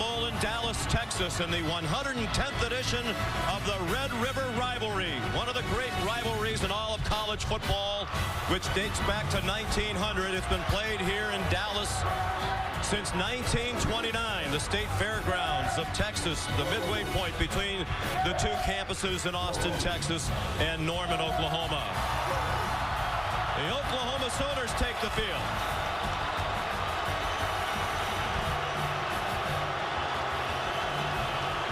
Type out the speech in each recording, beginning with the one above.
goal in Dallas, Texas in the 110th edition of the Red River Rivalry. One of the great rivalries in all of college football, which dates back to 1900. It's been played here in Dallas since 1929. The State Fairgrounds of Texas, the midway point between the two campuses in Austin, Texas and Norman, Oklahoma. The Oklahoma Sooners take the field.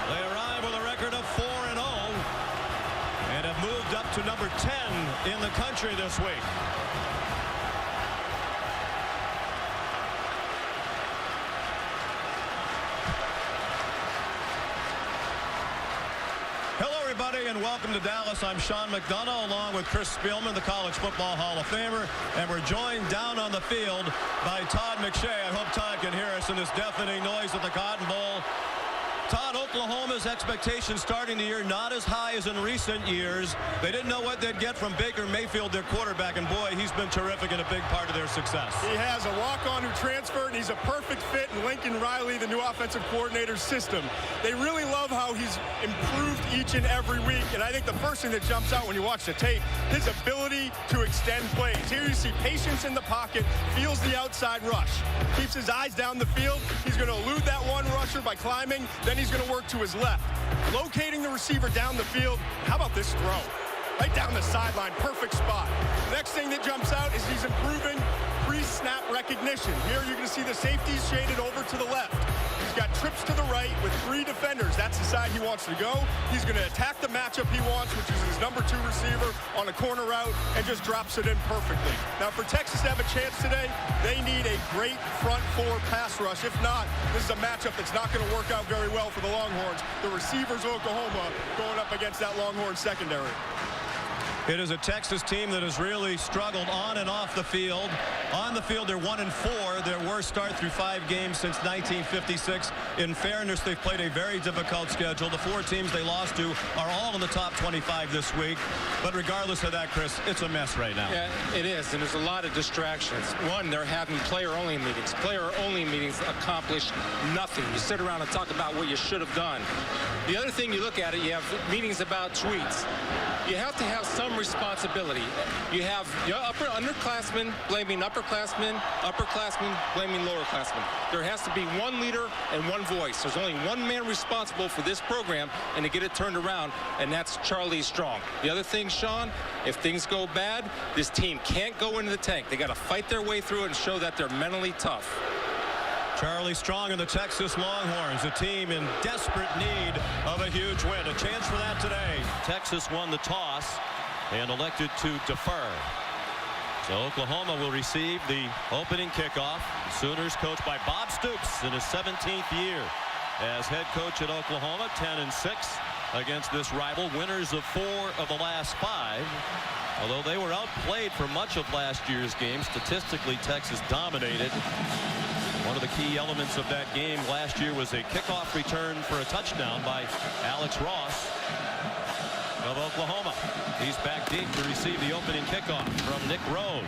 They arrive with a record of 4-0 and have moved up to number 10 in the country this week. And welcome to Dallas. I'm Sean McDonough along with Chris Spielman, the College Football Hall of Famer, and we're joined down on the field by Todd McShay. I hope Todd can hear us in this deafening noise at the Cotton Bowl. Todd, Oklahoma's expectations starting the year not as high as in recent years. They didn't know what they'd get from Baker Mayfield, their quarterback, and boy, he's been terrific and a big part of their success. He has a walk-on who transferred, and he's a perfect fit in Lincoln Riley, the new offensive coordinator's system. They really love how he's improved each and every week, and I think the first thing that jumps out when you watch the tape, his ability to extend plays. Here you see patience in the pocket, feels the outside rush, keeps his eyes down the field. He's going to elude that one rusher by climbing, then he's going to work to his left, locating the receiver down the field. How about this throw? Right down the sideline, perfect spot. The next thing that jumps out is he's improving pre-snap recognition. Here you're going to see the safeties shaded over to the left. He's got trips to the right with 3 defenders. That's the side he wants to go. He's going to attack the matchup he wants, which is his number 2 receiver on a corner route, and just drops it in perfectly. Now, for Texas to have a chance today, they need a great front 4 pass rush. If not, this is a matchup that's not going to work out very well for the Longhorns. The receivers, Oklahoma, going up against that Longhorn secondary. It is a Texas team that has really struggled on and off the field. On the field, they're 1-4, their worst start through 5 games since 1956. In fairness, they've played a very difficult schedule. The 4 teams they lost to are all in the top 25 this week. But regardless of that, Chris, it's a mess right now. Yeah, it is, and there's a lot of distractions. One, they're having player-only meetings. Player-only meetings accomplish nothing. You sit around and talk about what you should have done. The other thing, you look at it, you have meetings about tweets. You have to have some responsibility. You have your underclassmen blaming upperclassmen, upperclassmen blaming lowerclassmen. There has to be one leader and one voice. There's only one man responsible for this program and to get it turned around, and that's Charlie Strong. The other thing, Sean, if things go bad, this team can't go into the tank. They got to fight their way through it and show that they're mentally tough. Charlie Strong and the Texas Longhorns, a team in desperate need of a huge win. A chance for that today. Texas won the toss and elected to defer. So Oklahoma will receive the opening kickoff. Sooners coached by Bob Stoops in his 17th year as head coach at Oklahoma, 10-6 against this rival. Winners of 4 of the last 5. Although they were outplayed for much of last year's game, statistically Texas dominated. One of the key elements of that game last year was a kickoff return for a touchdown by Alex Ross of Oklahoma. He's back deep to receive the opening kickoff from Nick Rose.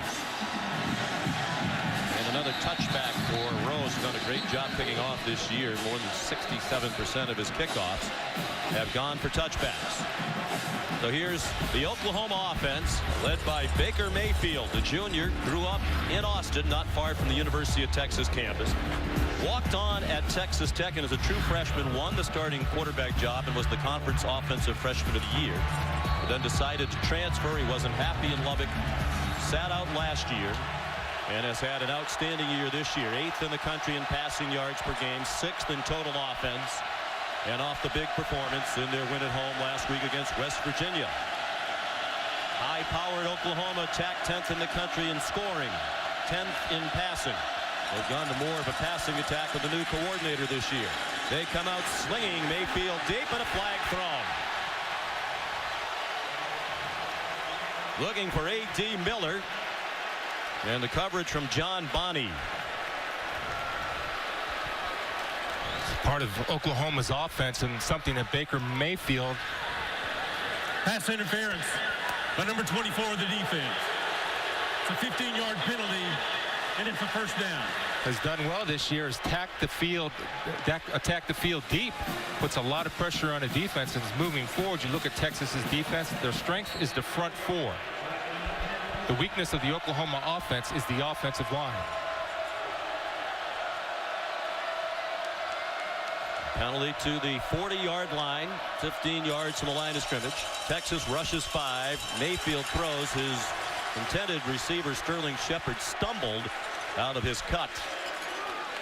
And another touchback for Rose. He's done a great job picking off this year. More than 67% of his kickoffs have gone for touchbacks. So here's the Oklahoma offense led by Baker Mayfield, the junior, grew up in Austin, not far from the University of Texas campus. Walked on at Texas Tech and as a true freshman won the starting quarterback job and was the conference offensive freshman of the year. But then decided to transfer. He wasn't happy in Lubbock. Sat out last year and has had an outstanding year this year. 8th in the country in passing yards per game, 6th in total offense. And off the big performance in their win at home last week against West Virginia. High-powered Oklahoma attacked 10th in the country in scoring, 10th in passing. They've gone to more of a passing attack with the new coordinator this year. They come out slinging. Mayfield deep and a flag thrown. Looking for A.D. Miller. And the coverage from John Bonney. Part of Oklahoma's offense and something that Baker Mayfield. Pass interference by number 24 of the defense. It's a 15-yard penalty, and it's a first down. has done well this year is attack the field deep, puts a lot of pressure on the defense and is moving forward. You look at Texas's defense, their strength is the front four. The weakness of the Oklahoma offense is the offensive line. Penalty to the 40-yard line, 15 yards from the line of scrimmage. Texas rushes 5. Mayfield throws. His intended receiver, Sterling Shepard, stumbled out of his cut.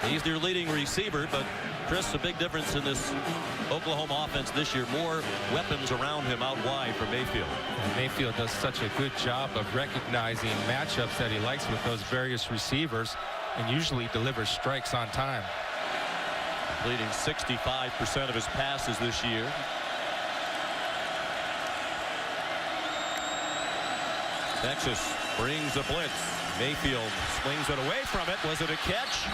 He's their leading receiver, but Chris, a big difference in this Oklahoma offense this year. More weapons around him out wide for Mayfield. And Mayfield does such a good job of recognizing matchups that he likes with those various receivers and usually delivers strikes on time. Completing 65% of his passes this year. Texas brings the blitz. Mayfield swings it away from it. Was it a catch?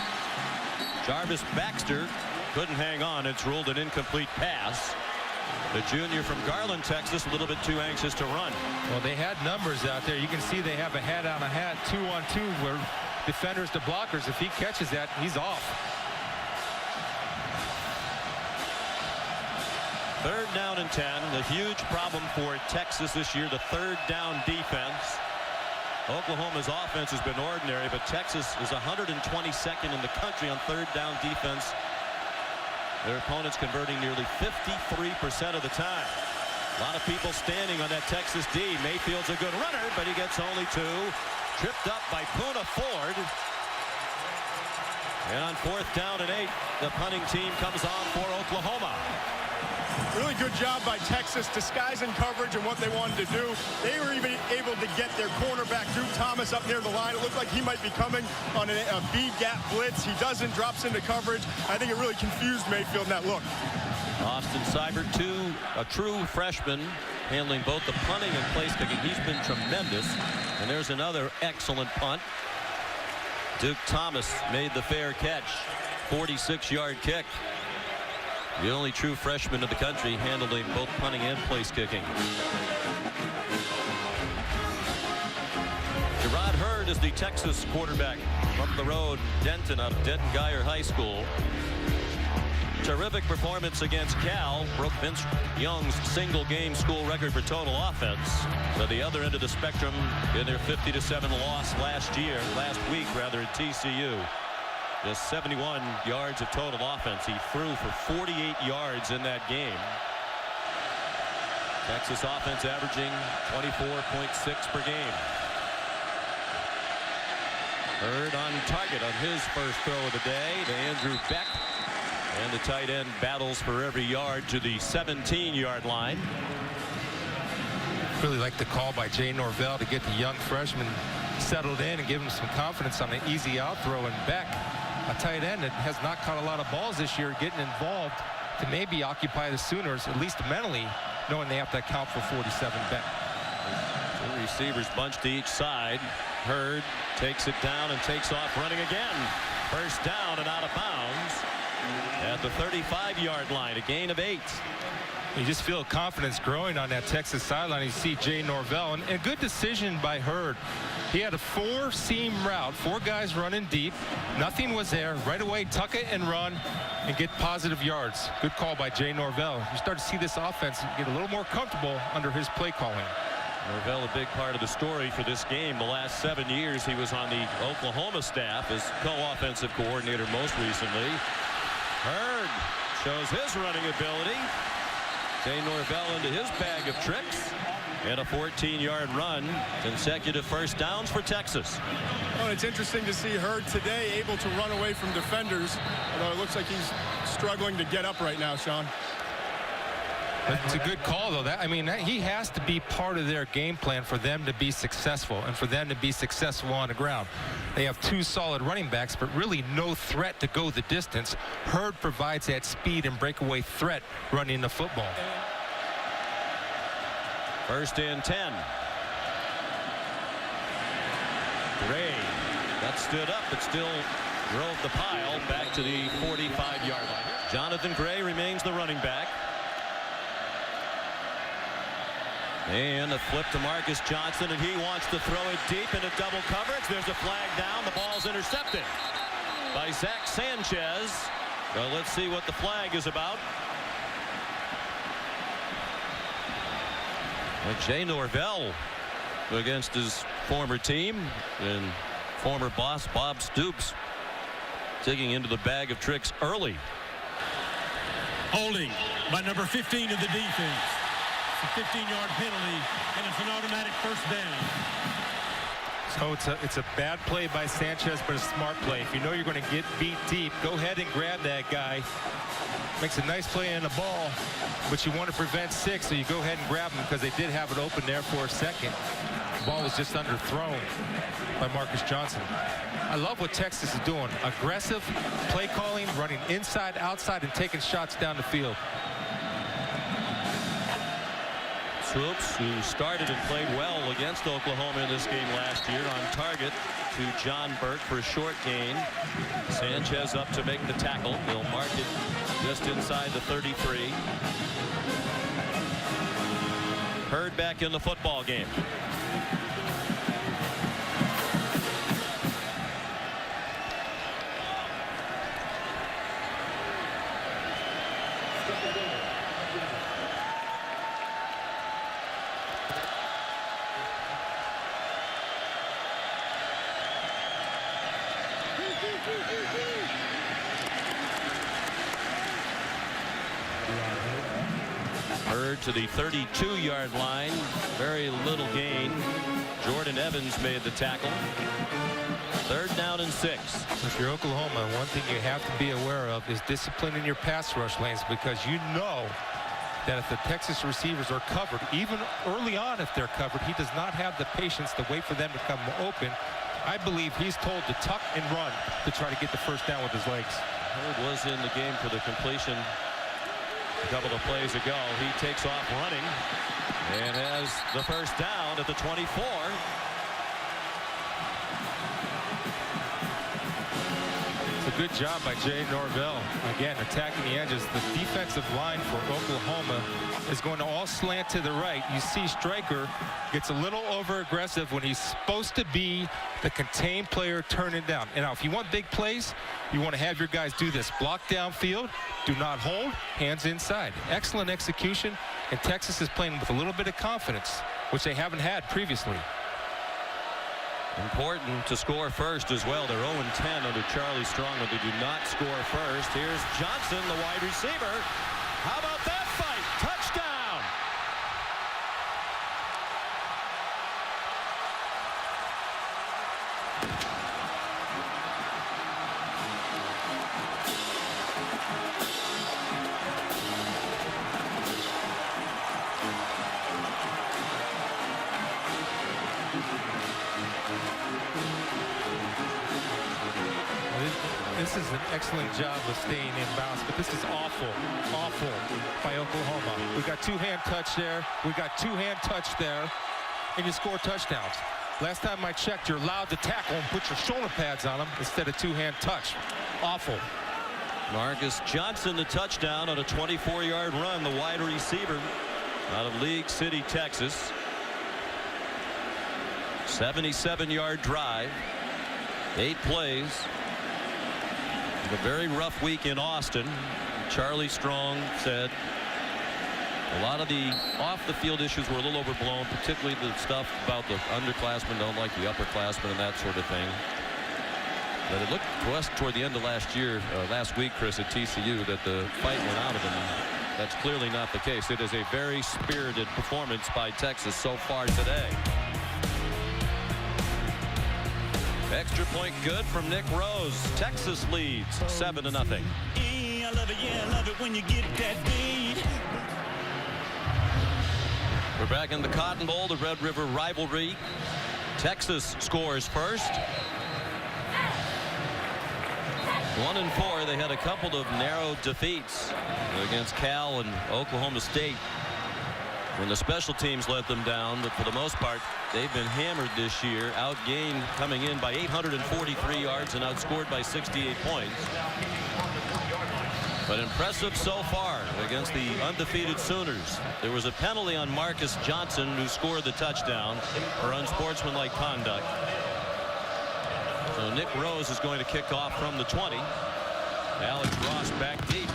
Jarvis Baxter couldn't hang on. It's ruled an incomplete pass. The junior from Garland, Texas, a little bit too anxious to run. Well, they had numbers out there. You can see they have a hat on a hat, 2-on-2, where defenders to blockers. If he catches that, he's off. 3rd down and 10. The huge problem for Texas this year, the 3rd down defense. Oklahoma's offense has been ordinary, but Texas is 122nd in the country on 3rd down defense. Their opponents converting nearly 53% of the time. A lot of people standing on that Texas D. Mayfield's a good runner, but he gets only 2. Tripped up by Poona Ford. And on 4th down and 8, the punting team comes on for Oklahoma. Really good job by Texas disguising coverage and what they wanted to do. They were even able to get their cornerback, Duke Thomas, up near the line. It looked like he might be coming on a B-gap blitz. He doesn't, drops into coverage. I think it really confused Mayfield in that look. Austin Seibert, a true freshman, handling both the punting and place kicking. He's been tremendous. And there's another excellent punt. Duke Thomas made the fair catch. 46-yard kick. The only true freshman in the country handling both punting and place kicking. Gerard Hurd is the Texas quarterback from the road, Denton, out of Denton-Guyer High School. Terrific performance against Cal. Broke Vince Young's single-game school record for total offense. But the other end of the spectrum in their 50-7 loss last week at TCU. Just 71 yards of total offense. He threw for 48 yards in that game. Texas offense averaging 24.6 per game. Hurd on target on his first throw of the day to Andrew Beck. And the tight end battles for every yard to the 17-yard line. Really like the call by Jay Norvell to get the young freshman settled in and give him some confidence on an easy out throw. And Beck, a tight end that has not caught a lot of balls this year, getting involved to maybe occupy the Sooners, at least mentally, knowing they have to account for 47 Beck. 2 receivers bunched to each side. Hurd takes it down and takes off running again. First down and out of bounds at the 35-yard line, a gain of 8. You just feel confidence growing on that Texas sideline. You see Jay Norvell, and a good decision by Hurd. He had a 4-seam route, 4 guys running deep. Nothing was there. Right away, tuck it and run and get positive yards. Good call by Jay Norvell. You start to see this offense get a little more comfortable under his play calling. Norvell, a big part of the story for this game. The last 7 years, he was on the Oklahoma staff as co-offensive coordinator most recently. Hurd shows his running ability. Jay Norvell into his bag of tricks. And a 14-yard run. Consecutive first downs for Texas. Well, it's interesting to see Hurd today able to run away from defenders, although it looks like he's struggling to get up right now, Sean. It's a good call, though. He has to be part of their game plan for them to be successful and for them to be successful on the ground. They have 2 solid running backs, but really no threat to go the distance. Hurd provides that speed and breakaway threat running the football. First and 10. Gray got stood up, but still drove the pile back to the 45-yard line. Jonathan Gray remains the running back. And a flip to Marcus Johnson, and he wants to throw it deep into double coverage. There's a flag down. The ball's intercepted. by Zach Sanchez. Well, let's see what the flag is about. Jay Norvell against his former team and former boss Bob Stoops digging into the bag of tricks early. Holding by number 15 of the defense. It's a 15-yard penalty, and it's an automatic first down. So it's a bad play by Sanchez, but a smart play. If you know you're going to get beat deep, go ahead and grab that guy. Makes a nice play in the ball, but you want to prevent 6, so you go ahead and grab him because they did have it open there for a second. The ball was just underthrown by Marcus Johnson. I love what Texas is doing. Aggressive play calling, running inside, outside, and taking shots down the field. Swoops, who started and played well against Oklahoma in this game last year, on target to John Burke for a short gain. Sanchez up to make the tackle. He'll mark it just inside the 33. Hurd back in the football game. Hurd to the 32-yard line. Very little gain. Jordan Evans made the tackle. 3rd down and 6. If you're Oklahoma, one thing you have to be aware of is discipline in your pass rush lanes, because you know that if the Texas receivers are covered, even early on if they're covered, he does not have the patience to wait for them to come open. I believe he's told to tuck and run to try to get the first down with his legs. Hurd was in the game for the completion a couple of plays ago. He takes off running and has the first down at the 24. It's a good job by Jay Norvell. Again, attacking the edges. The defensive line for Oklahoma is going to all slant to the right. You see Stryker gets a little over aggressive when he's supposed to be the contained player turning down. And now if you want big plays, you want to have your guys do this. Block downfield, do not hold, hands inside. Excellent execution, and Texas is playing with a little bit of confidence, which they haven't had previously. Important to score first as well. They're 0-10 under Charlie Strong when they do not score first. Here's Johnson, the wide receiver. How about that fight? Touchdown! This is an excellent job of staying in bounds, but this is awful by Oklahoma. We got 2-hand touch there. We got 2-hand touch there, and you score touchdowns. Last time I checked, you're allowed to tackle and put your shoulder pads on them instead of 2-hand touch. Awful. Marcus Johnson, the touchdown on a 24-yard run, the wide receiver out of League City, Texas. 77-yard drive, 8 plays. A very rough week in Austin. Charlie Strong said a lot of the off-the-field issues were a little overblown, particularly the stuff about the underclassmen don't like the upperclassmen and that sort of thing. But it looked to us toward the end of last week, Chris, at TCU, that the fight went out of them. That's clearly not the case. It is a very spirited performance by Texas so far today. Extra point good from Nick Rose. Texas leads 7-0. I love it, yeah, I love it when you get that beat. We're back in the Cotton Bowl, the Red River rivalry. Texas scores first. 1-4. They had a couple of narrow defeats against Cal and Oklahoma State when the special teams let them down, but for the most part they've been hammered this year, outgained coming in by 843 yards and outscored by 68 points. But impressive so far against the undefeated Sooners. There was a penalty on Marcus Johnson, who scored the touchdown, for unsportsmanlike conduct. So Nick Rose is going to kick off from the 20. Alex Ross back deep.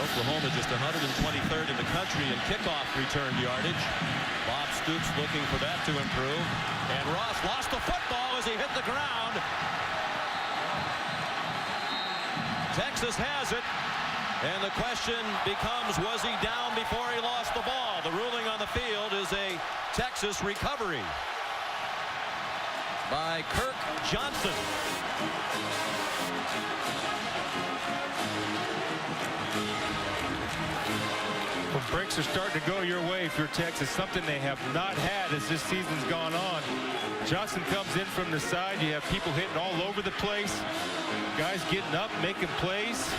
Oklahoma just 123rd in the country in kickoff return yardage. Bob Stoops looking for that to improve. And Ross lost the football as he hit the ground. Texas has it. And the question becomes, was he down before he lost the ball? The ruling on the field is a Texas recovery by Kirk Johnson. Well, breaks are starting to go your way if you're Texas, something they have not had as this season's gone on. Johnson comes in from the side. You have people hitting all over the place. Guys getting up, making plays.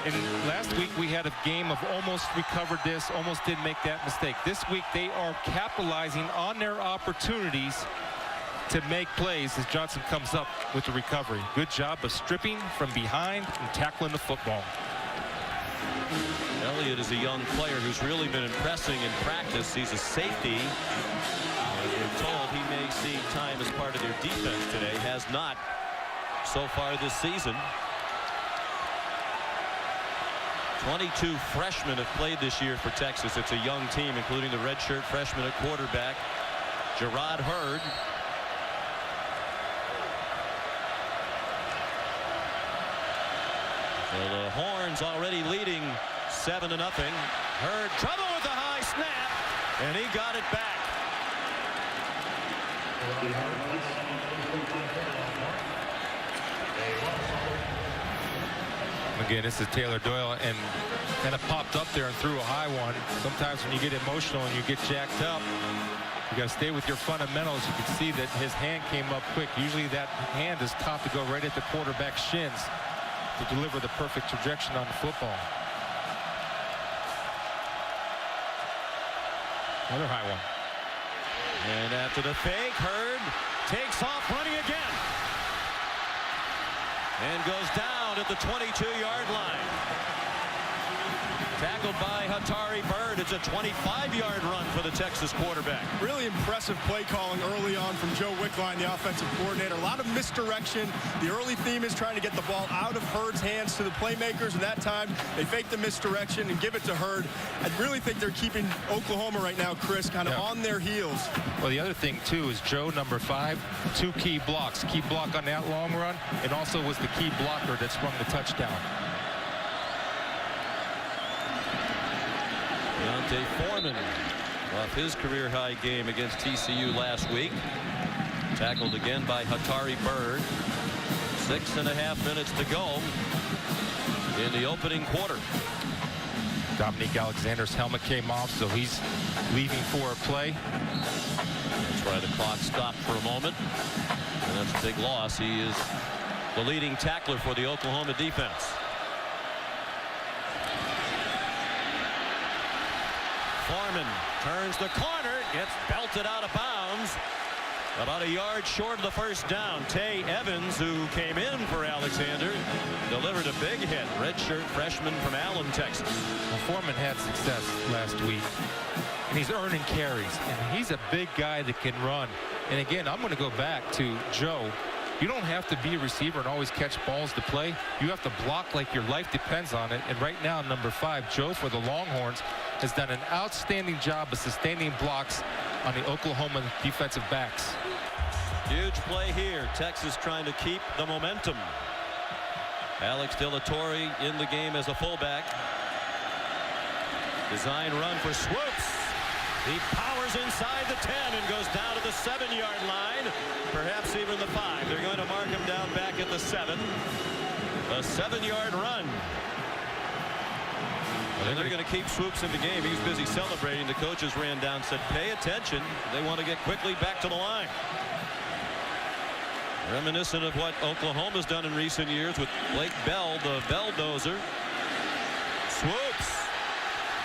And last week we had a game of almost recovered this, almost didn't make that mistake. This week they are capitalizing on their opportunities to make plays as Johnson comes up with the recovery. Good job of stripping from behind and tackling the football. Elliott is a young player who's really been impressing in practice. He's a safety. As we're told, he may see time as part of their defense today. Has not so far this season. 22 freshmen have played this year for Texas. It's a young team, including the redshirt freshman at quarterback, Gerard Hurd. So the Horns already leading 7-0. Hurd trouble with the high snap, and he got it back. Again, this is Taylor Doyle, and kind of popped up there and threw a high one. Sometimes when you get emotional and you get jacked up, you got to stay with your fundamentals. You can see that his hand came up quick. Usually that hand is taught to go right at the quarterback's shins to deliver the perfect trajectory on the football. Another high one. And after the fake, Hurd takes off running again. And goes down at the 22-yard line. Tackled by Hatari Bird. It's a 25-yard run for the Texas quarterback. Really impressive play calling early on from Joe Wickline, the offensive coordinator. A lot of misdirection. The early theme is trying to get the ball out of Hurd's hands to the playmakers, and that time they fake the misdirection and give it to Hurd. I really think they're keeping Oklahoma right now, Chris, kind of on their heels. Well, the other thing, too, is Joe, number 5, 2 key blocks. Key block on that long run, and also was the key blocker that sprung the touchdown. Deontay Foreman off his career-high game against TCU last week. Tackled again by Hatari Bird. 6.5 minutes to go in the opening quarter. Dominique Alexander's helmet came off, so he's leaving for a play. That's why the clock stopped for a moment. And that's a big loss. He is the leading tackler for the Oklahoma defense. Foreman turns the corner, gets belted out of bounds. About a yard short of the first down. Tay Evans, who came in for Alexander, delivered a big hit. Redshirt freshman from Allen, Texas. Well, Foreman had success last week, and he's earning carries. And he's a big guy that can run. And again, I'm going to go back to Joe. You don't have to be a receiver and always catch balls to play. You have to block like your life depends on it. And right now, number 5, Joe for the Longhorns, has done an outstanding job of sustaining blocks on the Oklahoma defensive backs. Huge play here. Texas trying to keep the momentum. Alex De La Torre in the game as a fullback. Design run for Swoops. He powers inside the 10 and goes down to the 7-yard line. Perhaps even the 5. They're going to mark him down back at the 7. A 7-yard run. And they're going to keep Swoops in the game. He was busy celebrating. The coaches ran down, said, pay attention. They want to get quickly back to the line. Reminiscent of what Oklahoma's done in recent years with Blake Bell, the Belldozer. Swoops,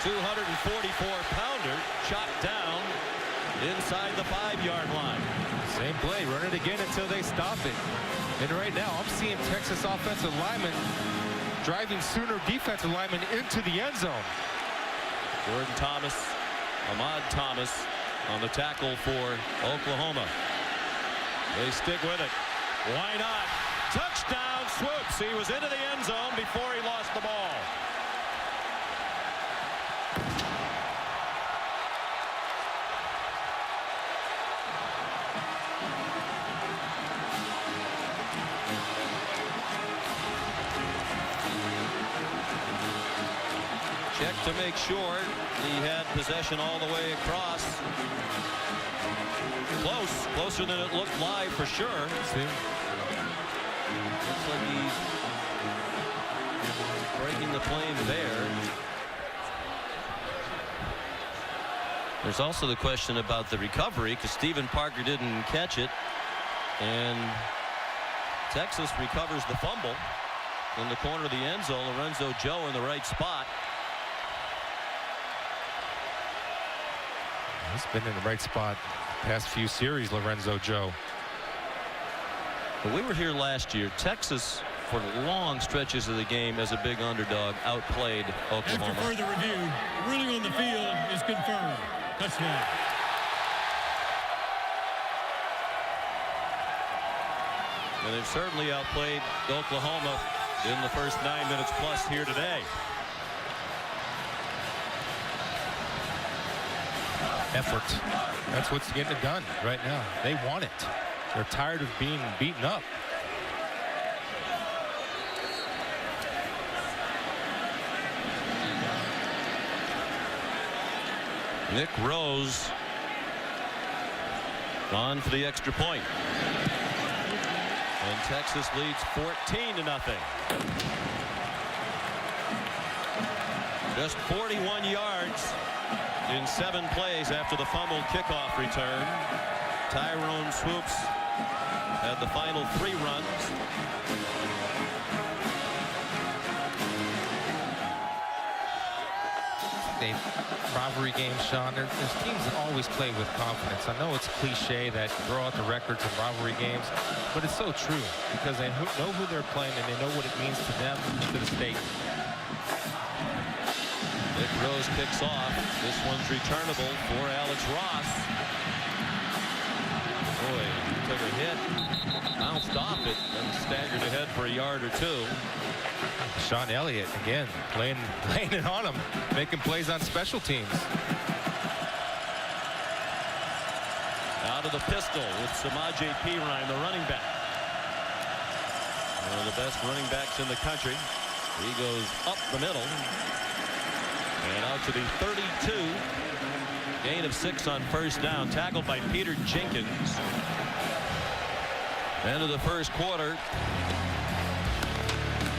244-pounder, chopped down inside the 5-yard line. Same play, run it again until they stop it. And right now, I'm seeing Texas offensive linemen driving Sooner defensive linemen into the end zone. Jordan Thomas, Ahmad Thomas on the tackle for Oklahoma. They stick with it. Why not? Touchdown, Swoops. He was into the end zone before he lost the ball. Check to make sure he had possession all the way across. Close, closer than it looked live for sure. See? Looks like he's breaking the plane there. There's also the question about the recovery because Stephen Parker didn't catch it, and Texas recovers the fumble in the corner of the end zone. Lorenzo Joe in the right spot. He's been in the right spot the past few series, Lorenzo Joe. But we were here last year. Texas, for long stretches of the game as a big underdog, outplayed Oklahoma. After further review, ruling on the field is confirmed. Touchdown. And they've certainly outplayed Oklahoma in the first 9 minutes plus here today. Effort. That's what's getting it done right now. They want it. They're tired of being beaten up. Nick Rose on for the extra point. And Texas leads 14-0. Just 41 yards in 7 plays after the fumble kickoff return. Tyrone Swoops had the final 3 runs. Rivalry games, Sean, there's teams that always play with confidence. I know it's cliche that throw out the records in rivalry games, but it's so true because they know who they're playing and they know what it means to them and to the state. Nick Rose picks off. This one's returnable for Alex Ross. Boy, he took a hit, bounced off it, and staggered ahead for a yard or 2. Sean Elliott again laying it on him, making plays on special teams. Out of the pistol with Samaje Perine, the running back. One of the best running backs in the country. He goes up the middle and out to the 32. Gain of 6 on first down. Tackled by Peter Jenkins. End of the first quarter.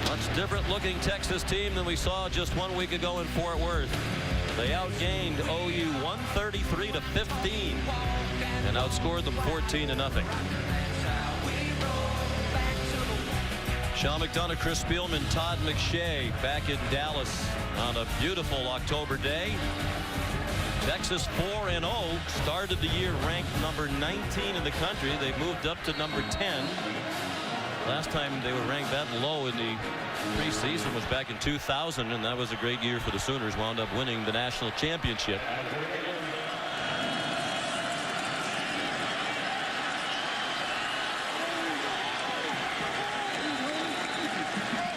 Much different looking Texas team than we saw just 1 week ago in Fort Worth. They outgained OU 133-15 and outscored them 14-0. Sean McDonough, Chris Spielman, Todd McShay back in Dallas on a beautiful October day. Texas 4-0, started the year ranked number 19 in the country. They've moved up to number 10. Last time they were ranked that low in the preseason was back in 2000, and that was a great year for the Sooners. Wound up winning the national championship.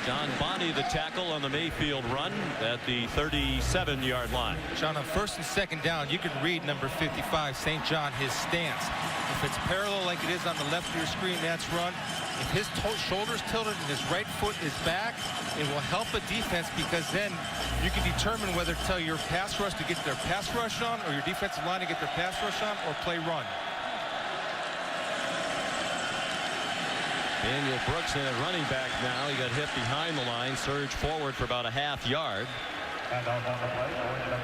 John Bonney, the tackle on the Mayfield run at the 37-yard line. Sean, on first and second down, you can read number 55, St. John, his stance. If it's parallel like it is on the left of your screen, that's run. If his shoulders tilted and his right foot is back, it will help a defense because then you can determine whether to tell your pass rush to get their pass rush on or your defensive line to get their pass rush on or play run. Daniel Brooks in at running back now. He got hit behind the line, surged forward for about a half yard.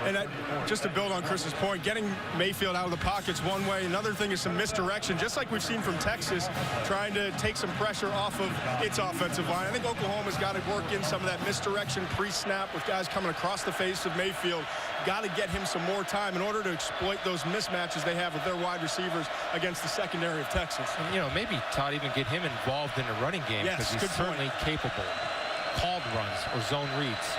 And just to build on Chris's point, getting Mayfield out of the pocket's one way. Another thing is some misdirection, just like we've seen from Texas, trying to take some pressure off of its offensive line. I think Oklahoma's got to work in some of that misdirection pre-snap with guys coming across the face of Mayfield. Got to get him some more time in order to exploit those mismatches they have with their wide receivers against the secondary of Texas. And, you know, maybe Todd even get him involved in the running game because he's certainly capable. Called runs or zone reads.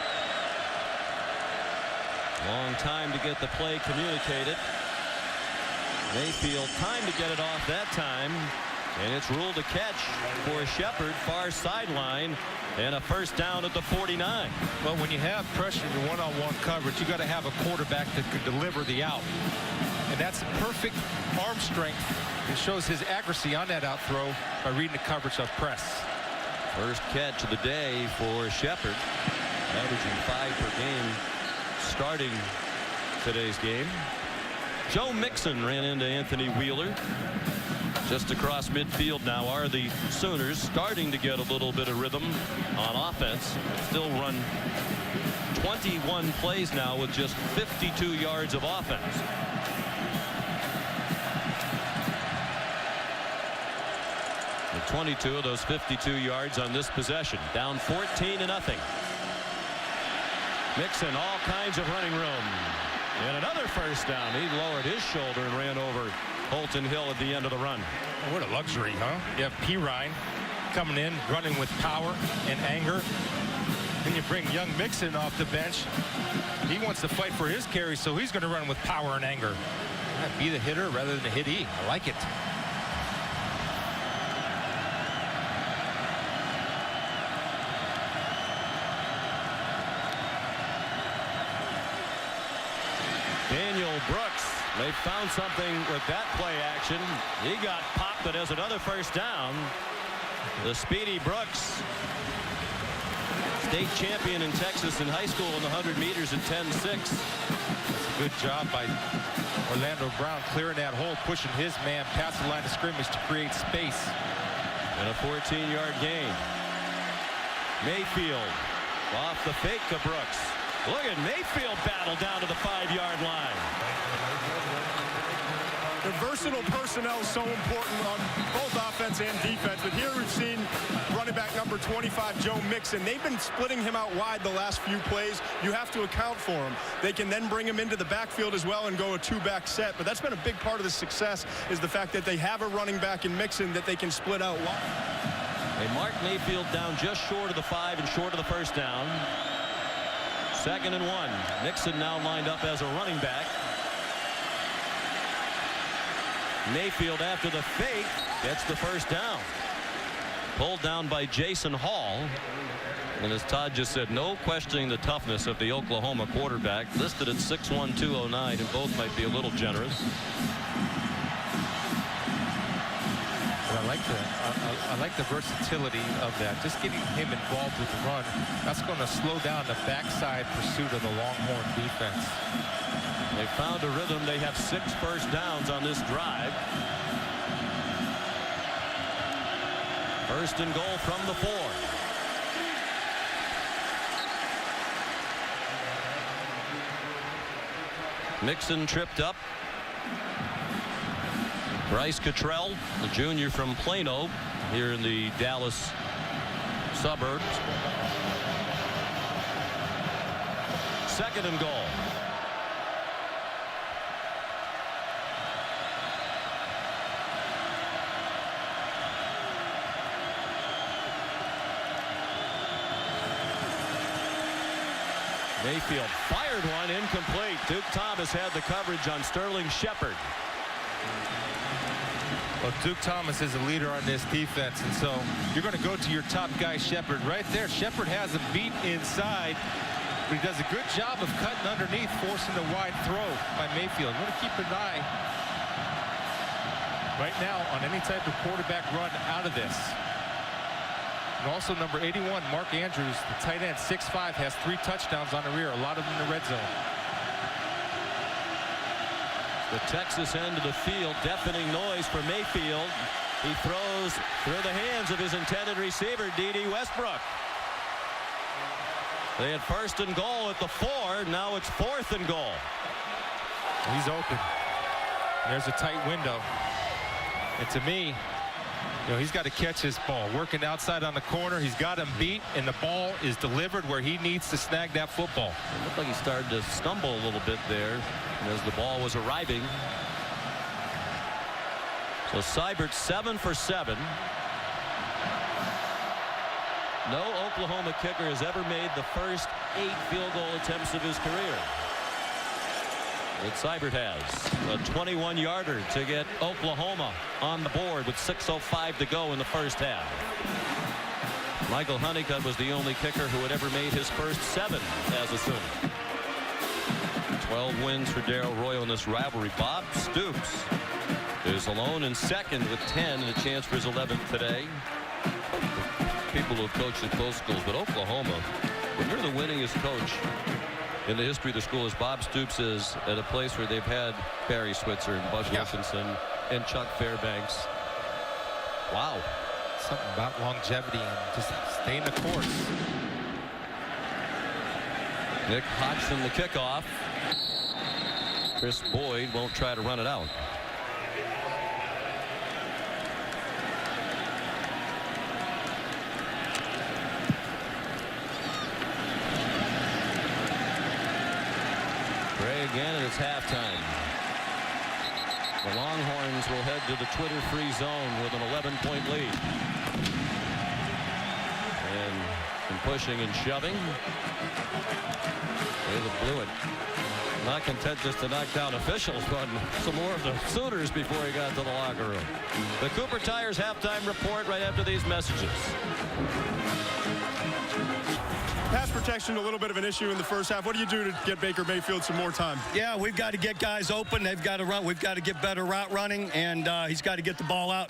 Long time to get the play communicated. Mayfield time to get it off that time. And it's ruled a catch for Shepard, far sideline, and a first down at the 49. Well, when you have pressure in your one-on-one coverage, you got to have a quarterback that can deliver the out. And that's perfect arm strength. It shows his accuracy on that out throw by reading the coverage of press. First catch of the day for Shepard, averaging 5 per game starting today's game. Joe Mixon ran into Anthony Wheeler. Just across midfield now are the Sooners, starting to get a little bit of rhythm on offense. Still run 21 plays now with just 52 yards of offense. With 22 of those 52 yards on this possession. Down 14-0. Mixon, all kinds of running room. And another first down. He lowered his shoulder and ran over Holton Hill at the end of the run. What a luxury, huh? You have Pirine coming in, running with power and anger. Then you bring young Mixon off the bench. He wants to fight for his carry, so he's going to run with power and anger. Be the hitter rather than the hittee. I like it. Daniel Brooks, they found something with that play action. He got popped, but as another first down. The speedy Brooks, state champion in Texas in high school in the 100 meters at 10.6. That's a good job by Orlando Brown clearing that hole, pushing his man past the line of scrimmage to create space. And a 14-yard gain. Mayfield off the fake to Brooks. Look at Mayfield battle down to the 5-yard line. The versatile personnel is so important on both offense and defense. But here we've seen running back number 25, Joe Mixon. They've been splitting him out wide the last few plays. You have to account for him. They can then bring him into the backfield as well and go a 2-back set. But that's been a big part of the success, is the fact that they have a running back in Mixon that they can split out wide. They mark Mayfield down just short of the 5 and short of the first down. 2nd and 1. Mixon now lined up as a running back. Mayfield, after the fake, gets the first down. Pulled down by Jason Hall. And as Todd just said, no questioning the toughness of the Oklahoma quarterback, listed at 6'1", 209, and both might be a little generous. I like the versatility of that. Just getting him involved with the run, that's going to slow down the backside pursuit of the Longhorn defense. They found a rhythm. They have 6 first downs on this drive. 1st and goal from the 4. Mixon tripped up. Bryce Cottrell, the junior from Plano, here in the Dallas suburbs. 2nd and goal. Mayfield fired one, incomplete. Duke Thomas had the coverage on Sterling Shepard. Well, Duke Thomas is a leader on this defense, and so you're going to go to your top guy, Shepard, right there. Shepard has him beat inside, but he does a good job of cutting underneath, forcing the wide throw by Mayfield. You want to keep an eye right now on any type of quarterback run out of this. And also number 81, Mark Andrews, the tight end, 6'5", has 3 touchdowns on the rear, a lot of them in the red zone. The Texas end of the field, deafening noise for Mayfield. He throws through the hands of his intended receiver, D.D. Westbrook. They had 1st and goal at the 4. Now it's 4th and goal. He's open. There's a tight window. And to me, you know, he's got to catch his ball. Working outside on the corner, he's got him beat, and the ball is delivered where he needs to snag that football. It looked like he started to stumble a little bit there as the ball was arriving. So Seibert 7 for 7. No Oklahoma kicker has ever made the first 8 field goal attempts of his career. that Seibert has. A 21-yarder to get Oklahoma on the board with 6:05 to go in the first half. Michael Honeycutt was the only kicker who had ever made his first 7 as a Sooner. 12 wins for Darrell Royal in this rivalry. Bob Stoops is alone in second with 10 and a chance for his 11th today. People who have coached at both schools, but Oklahoma, when you're the winningest coach in the history of the school, as Bob Stoops is, at a place where they've had Barry Switzer and Buzz Wilkinson and Chuck Fairbanks. Wow. Something about longevity and just staying the course. Nick Hodgson the kickoff. Chris Boyd won't try to run it out. Gray again, and it's halftime. The Longhorns will head to the Twitter-free zone with an 11-point lead. And pushing and shoving. They blew it. Not content just to knock down officials, but some more of the Sooners before he got to the locker room. The Cooper Tires halftime report right after these messages. Pass protection a little bit of an issue in the first half. What do you do to get Baker Mayfield some more time? Yeah, we've got to get guys open. They've got to run. We've got to get better route running, and he's got to get the ball out.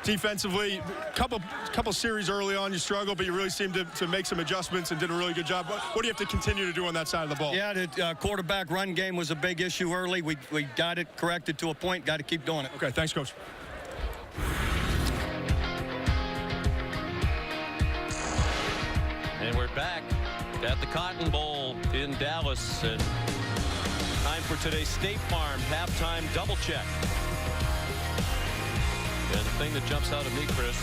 Defensively, couple series early on you struggled, but you really seemed to make some adjustments and did a really good job. What do you have to continue to do on that side of the ball? Yeah, the quarterback run game was a big issue early. We got it corrected to a point. Got to keep doing it. Okay, thanks, Coach. And we're back at the Cotton Bowl in Dallas, and time for today's State Farm halftime double check. And the thing that jumps out at me, Chris,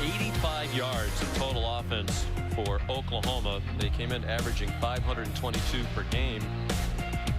85 yards of total offense for Oklahoma. They came in averaging 522 per game.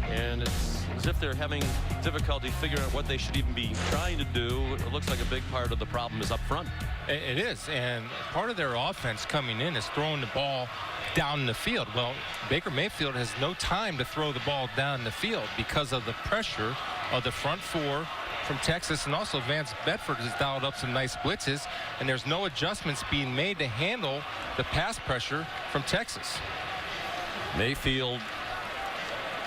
And it's as if they're having difficulty figuring out what they should even be trying to do. It looks like a big part of the problem is up front. It is, and part of their offense coming in is throwing the ball down the field. Well, Baker Mayfield has no time to throw the ball down the field because of the pressure of the front four from Texas, and also Vance Bedford has dialed up some nice blitzes, and there's no adjustments being made to handle the pass pressure from Texas. Mayfield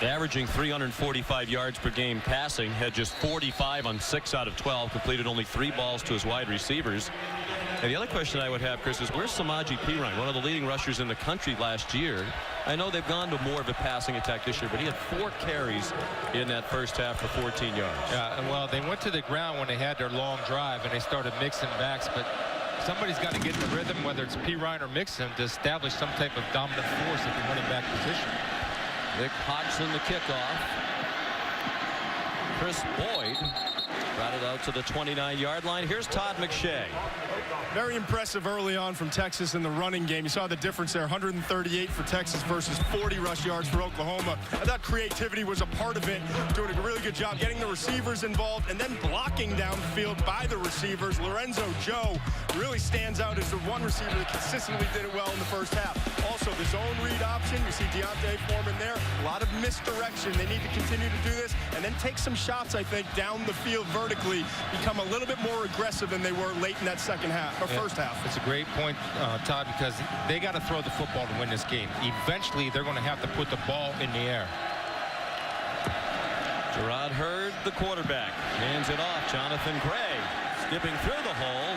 averaging 345 yards per game passing, had just 45 on 6 out of 12, completed only 3 balls to his wide receivers. And the other question I would have, Chris, is where's Samaje Perine, one of the leading rushers in the country last year? I know they've gone to more of a passing attack this year, but he had 4 carries in that first half for 14 yards. Yeah, well, they went to the ground when they had their long drive, and they started mixing backs, but somebody's got to get in the rhythm, whether it's Perine or Mixon, to establish some type of dominant force at the running back position. Nick Hodgson the kickoff. Chris Boyd brought it out to the 29-yard line. Here's Todd McShay. Very impressive early on from Texas in the running game. You saw the difference there, 138 for Texas versus 40 rush yards for Oklahoma. I thought creativity was a part of it, doing a really good job getting the receivers involved and then blocking downfield by the receivers. Lorenzo Joe really stands out as the one receiver that consistently did it well in the first half. Also, the zone read option, you see Deontay Foreman there. A lot of misdirection. They need to continue to do this and then take some shots, I think, down the field vertically, become a little bit more aggressive than they were late in that second half, or first half. It's a great point, Todd, because they got to throw the football to win this game. Eventually, they're going to have to put the ball in the air. Gerard Hurd, the quarterback, hands it off. Jonathan Gray skipping through the hole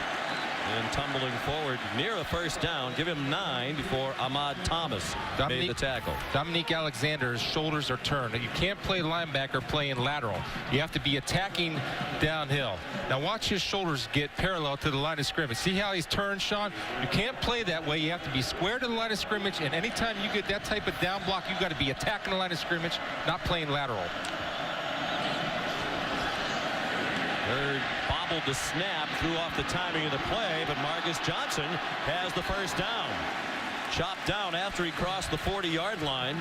and tumbling forward near a first down. Give him 9 before Ahmad Thomas made the tackle. Dominique Alexander's shoulders are turned. You can't play linebacker playing lateral. You have to be attacking downhill. Now watch his shoulders get parallel to the line of scrimmage. See how he's turned, Sean? You can't play that way. You have to be square to the line of scrimmage, and anytime you get that type of down block, you've got to be attacking the line of scrimmage, not playing lateral. Hurd bobbled the snap, threw off the timing of the play, but Marcus Johnson has the first down. Chopped down after he crossed the 40-yard line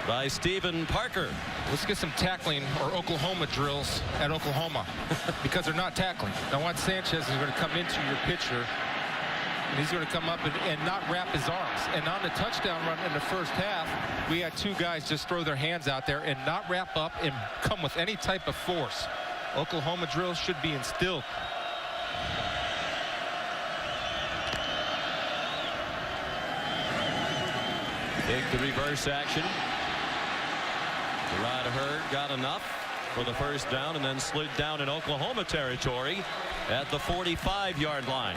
by Stephen Parker. Let's get some tackling or Oklahoma drills at Oklahoma because they're not tackling. Now, Juan Sanchez is going to come into your picture and he's going to come up and not wrap his arms. And on the touchdown run in the first half, we had two guys just throw their hands out there and not wrap up and come with any type of force. Oklahoma drills should be instilled. Take the reverse action. Gerard Hurd got enough for the first down and then slid down in Oklahoma territory at the 45-yard line.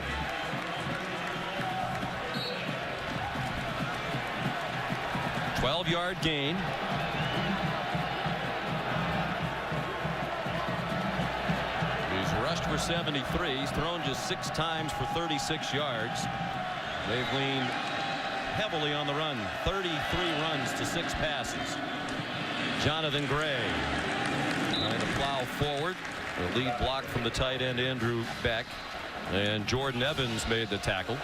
A 12-yard gain. He's rushed for 73. He's thrown just 6 times for 36 yards. They've leaned heavily on the run. 33 runs to 6 passes. Jonathan Gray trying to plow forward. The lead block from the tight end Andrew Beck, and Jordan Evans made the tackle.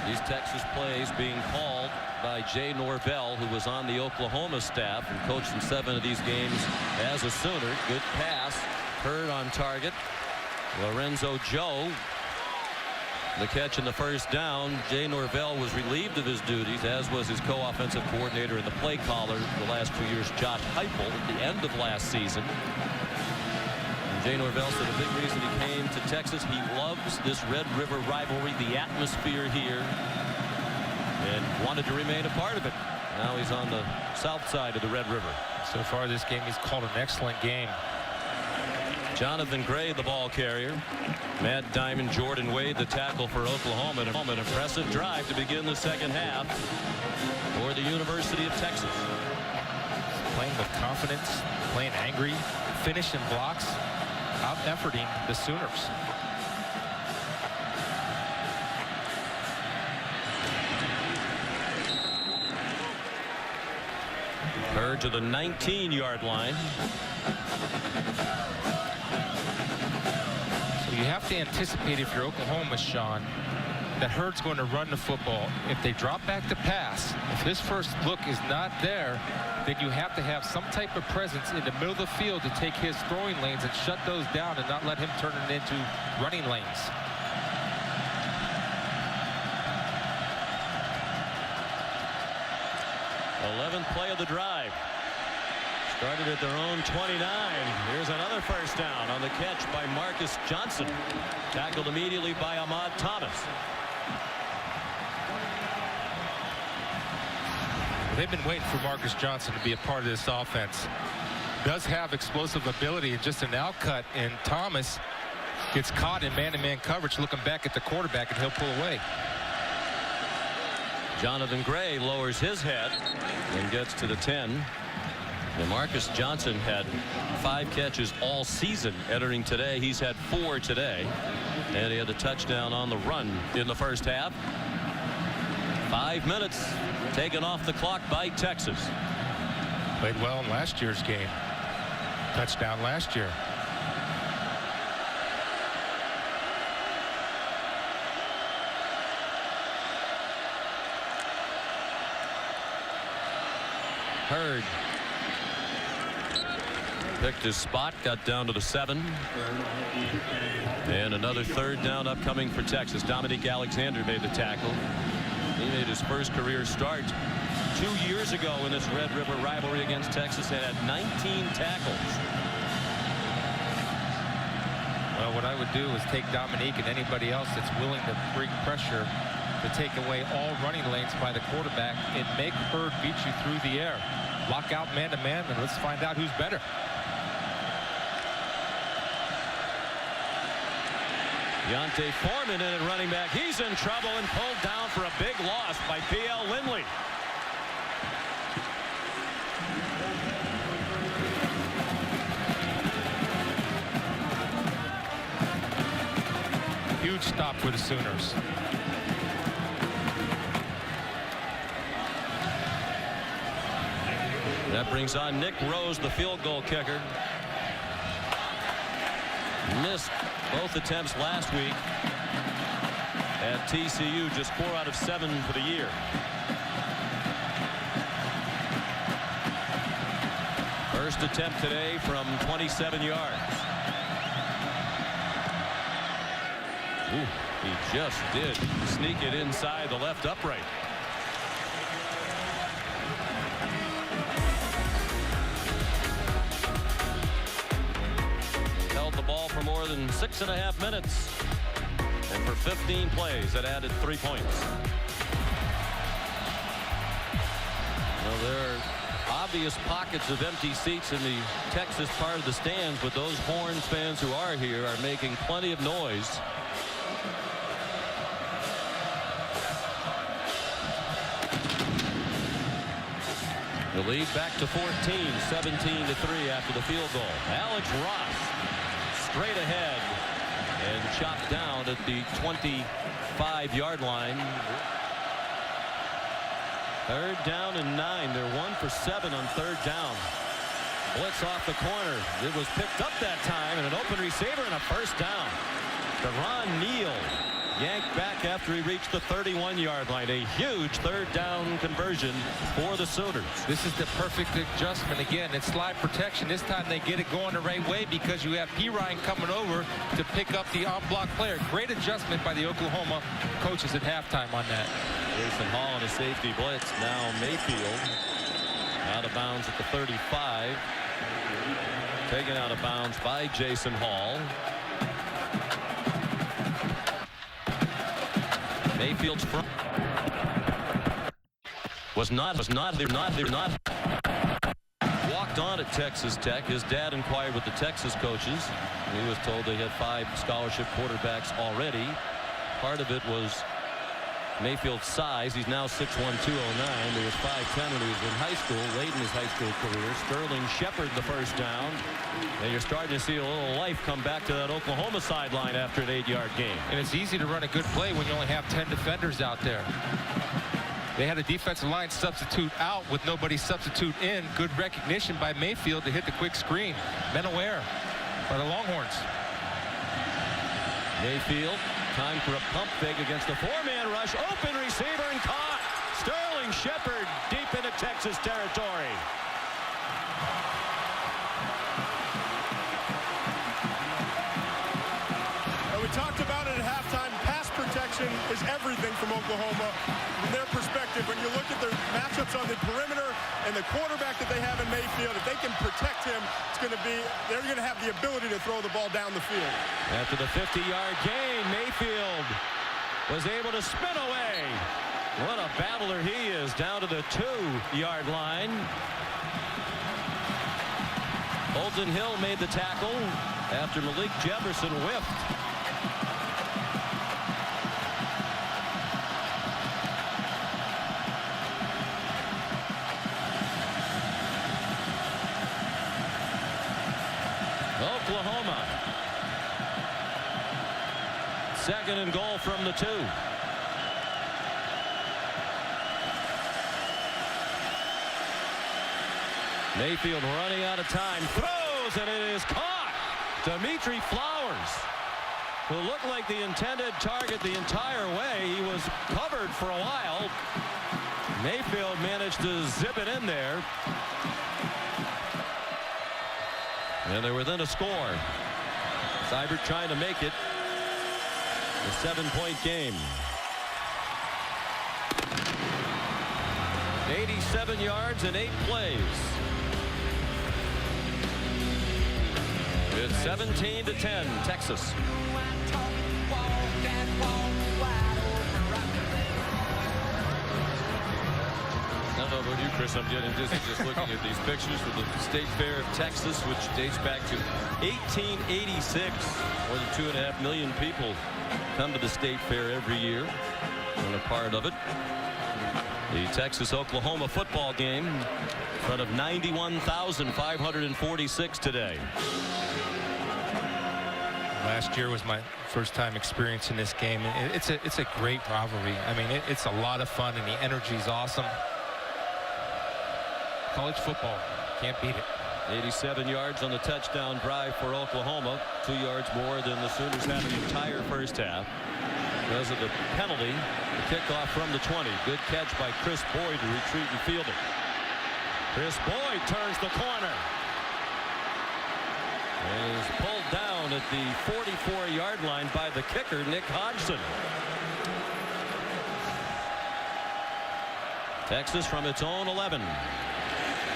These Texas plays being called by Jay Norvell, who was on the Oklahoma staff and coached in 7 of these games as a Sooner. Good pass. Hurd on target. Lorenzo Joe the catch in the first down. Jay Norvell was relieved of his duties, as was his co-offensive coordinator and the play caller the last 2 years, Josh Heupel, at the end of last season. And Jay Norvell said a big reason he came to Texas, he loves this Red River rivalry, the atmosphere here, and wanted to remain a part of it. Now he's on the south side of the Red River. So far this game, he's called an excellent game. Jonathan Gray, the ball carrier. Matt Diamond, Jordan Wade, the tackle for Oklahoma. An impressive drive to begin the second half for the University of Texas. Playing with confidence, playing angry, finishing blocks, out-efforting the Sooners. Hurd to the 19-yard line. You have to anticipate, if you're Oklahoma, Sean, that Hurd's going to run the football. If they drop back to pass, if his first look is not there, then you have to have some type of presence in the middle of the field to take his throwing lanes and shut those down and not let him turn it into running lanes. th play of the drive. Started at their own 29. Here's another first down on the catch by Marcus Johnson. Tackled immediately by Ahmad Thomas. They've been waiting for Marcus Johnson to be a part of this offense. Does have explosive ability and just an outcut, and Thomas gets caught in man-to-man coverage looking back at the quarterback, and he'll pull away. Jonathan Gray lowers his head and gets to the 10. And Marcus Johnson had 5 catches all season entering today. He's had 4 today, and he had a touchdown on the run in the first half. 5 minutes taken off the clock by Texas. Played well in last year's game. Touchdown last year. Hurd picked his spot, got down to the 7. And another third down upcoming for Texas. Dominique Alexander made the tackle. He made his first career start 2 years ago in this Red River rivalry against Texas and had 19 tackles. Well, what I would do is take Dominique and anybody else that's willing to bring pressure to take away all running lanes by the quarterback and make Hurd beat you through the air. Lock out man-to-man, and let's find out who's better. Deontay Foreman in at running back. He's in trouble and pulled down for a big loss by P.L. Lindley. Huge stop for the Sooners. That brings on Nick Rose, the field goal kicker. Missed both attempts last week at TCU, just 4 out of 7 for the year. First attempt today from 27 yards. Ooh, he just did sneak it inside the left upright. Held the ball for more than 6.5 minutes. And for 15 plays, that added 3 points. Well, there are obvious pockets of empty seats in the Texas part of the stands, but those Horns fans who are here are making plenty of noise. The lead back to 14, 17-3 after the field goal. Alex Ross straight ahead and chopped down at the 25-yard line. Third down and 9. They're 1 for 7 on third down. Blitz off the corner. It was picked up that time, and an open receiver and a first down. Deron Neal yanked back after he reached the 31-yard line. A huge third down conversion for the Sooners. This is the perfect adjustment. Again, it's slide protection. This time they get it going the right way because you have P. Ryan coming over to pick up the on-block player. Great adjustment by the Oklahoma coaches at halftime on that. Jason Hall on a safety blitz. Now Mayfield out of bounds at the 35. Taken out of bounds by Jason Hall. Mayfield's front was not walked on at Texas Tech. His dad inquired with the Texas coaches. He was told they had 5 scholarship quarterbacks already. Part of it was Mayfield's size. He's now 6'1", 209. He was 5'10" when he was in high school, late in his high school career. Sterling Shepard the first down. And you're starting to see a little life come back to that Oklahoma sideline after an 8-yard gain. And it's easy to run a good play when you only have 10 defenders out there. They had a defensive line substitute out with nobody substitute in. Good recognition by Mayfield to hit the quick screen. Men aware by the Longhorns. Mayfield, time for a pump fake against a 4-man rush. Open receiver and caught. Sterling Shepard deep into Texas territory. We talked about it at halftime. Pass protection is everything from Oklahoma. From their perspective, when you look at their matchups on the perimeter and the quarterback that they have in Mayfield, if they can protect him, they're going to have the ability to throw the ball down the field. After the 50-yard gain, Mayfield was able to spin away. What a battler he is down to the 2-yard line. Bolton Hill made the tackle after Malik Jefferson whiffed. Oklahoma. Second and goal from the 2. Mayfield running out of time. Throws, and it is caught. Dimitri Flowers, who looked like the intended target the entire way. He was covered for a while. Mayfield managed to zip it in there. And they're within a score. Seibert trying to make it a 7-point game. 87 yards in 8 plays. It's 17-10, Texas. I don't know about you, Chris. I'm getting just looking at these pictures from the State Fair of Texas, which dates back to 1886. More than 2.5 million people come to the State Fair every year and a part of it. The Texas-Oklahoma football game in front of 91,546 today. Last year was my first time experiencing this game. It's a great rivalry. I mean, it's a lot of fun, and the energy is awesome. College football, can't beat it. 87 yards on the touchdown drive for Oklahoma. 2 yards more than the Sooners had in the entire first half. Because of the penalty, the kickoff from the 20. Good catch by Chris Boyd to retreat and field it. Chris Boyd turns the corner. And is pulled down at the 44-yard line by the kicker, Nick Hodgson. Texas from its own 11.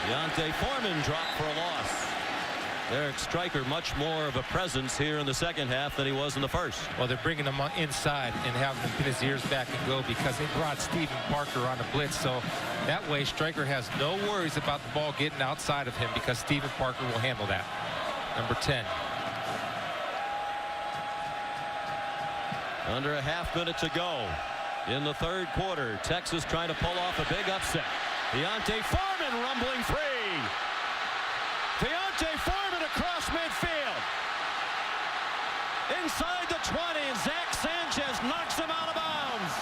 Deontay Foreman dropped for a loss. Derek Stryker much more of a presence here in the second half than he was in the first. Well, they're bringing him inside and having him pin his ears back and go because they brought Stephen Parker on a blitz. So that way Stryker has no worries about the ball getting outside of him because Stephen Parker will handle that. Number 10. Under a half minute to go in the third quarter. Texas trying to pull off a big upset. Deontay Foreman rumbling free. Deontay Foreman across midfield. Inside the 20, and Zach Sanchez knocks him out of bounds.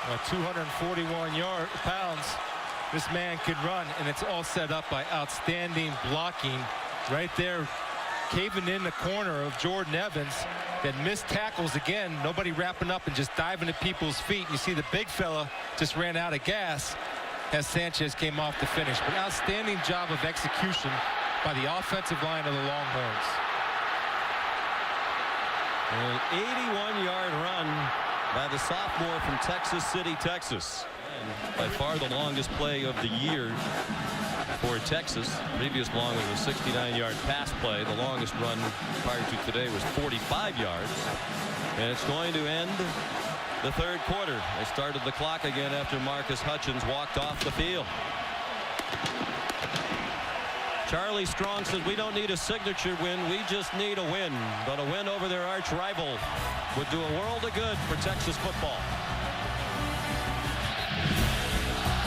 Well, 241 pounds. This man can run, and it's all set up by outstanding blocking right there, caving in the corner of Jordan Evans that missed tackles again. Nobody wrapping up and just diving at people's feet. You see the big fella just ran out of gas as Sanchez came off the finish. But outstanding job of execution by the offensive line of the Longhorns. An 81-yard run by the sophomore from Texas City, Texas. And by far the longest play of the year for Texas. Previous long was a 69-yard pass play. The longest run prior to today was 45 yards. And it's going to end the third quarter. They started the clock again after Marcus Hutchins walked off the field. Charlie Strong says we don't need a signature win, we just need a win. But a win over their arch rival would do a world of good for Texas football.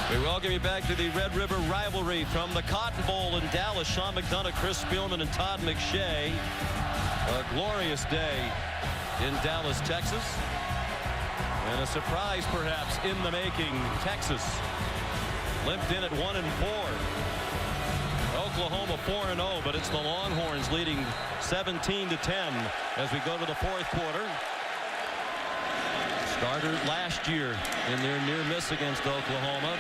We welcome you back to the Red River rivalry from the Cotton Bowl in Dallas. Sean McDonough, Chris Spielman, and Todd McShay. A glorious day in Dallas, Texas. And a surprise perhaps in the making. Texas limped in at 1-4. Oklahoma 4-0, but it's the Longhorns leading 17-10 as we go to the fourth quarter. Starter last year in their near miss against Oklahoma.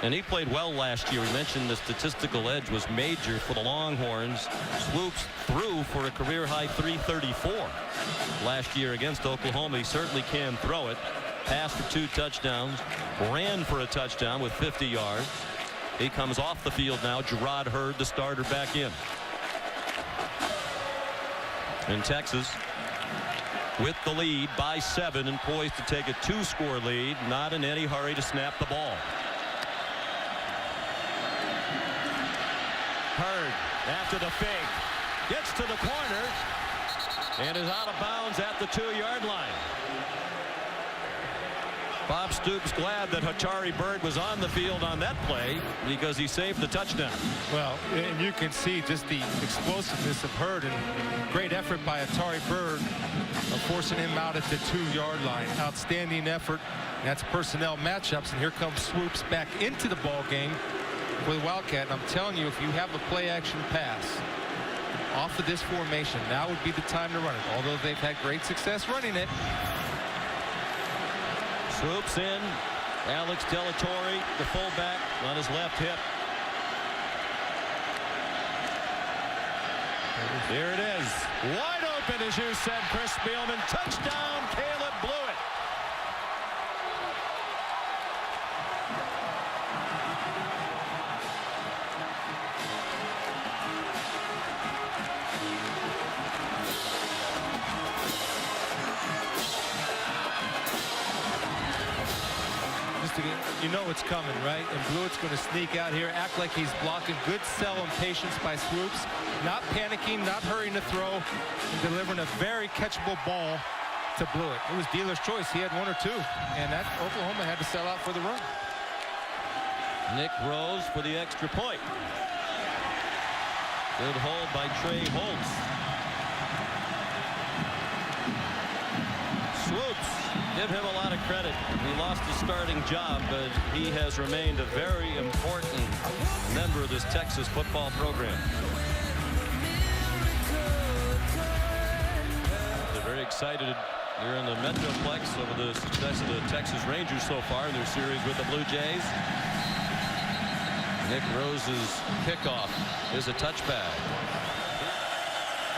And he played well last year. We mentioned the statistical edge was major for the Longhorns. Swoops threw for a career high 334 last year against Oklahoma. He certainly can throw it. Passed for 2 touchdowns. Ran for a touchdown with 50 yards. He comes off the field now. Gerard Hurd, the starter, back in. And Texas with the lead by 7 and poised to take a 2-score lead. Not in any hurry to snap the ball. Hurd after the fake. Gets to the corner. And is out of bounds at the 2-yard line. Bob Stoops glad that Hatari Bird was on the field on that play because he saved the touchdown. Well, and you can see just the explosiveness of Hurd and great effort by Hatari Bird of forcing him out at the 2-yard line. Outstanding effort. That's personnel matchups, and here comes Swoops back into the ball game with Wildcat. And I'm telling you, if you have a play action pass off of this formation, now would be the time to run it. Although they've had great success running it. Swoops in. Alex Delatorre, the fullback, on his left hip. Here it is. Wide open, as you said, Chris Spielman. Touchdown, Caleb Blewett. You know it's coming, right? And Blewett's going to sneak out here, act like he's blocking. Good sell and patience by Swoops. Not panicking, not hurrying to throw, and delivering a very catchable ball to Blewett. It was dealer's choice. He had 1 or 2, and that Oklahoma had to sell out for the run. Nick Rose for the extra point. Good hold by Trey Holtz. Swoops, give him a lot of credit. He lost his starting job, but he has remained a very important member of this Texas football program. A very excited here in the Metroplex over the success of the Texas Rangers so far in their series with the Blue Jays. Nick Rose's kickoff is a touchback.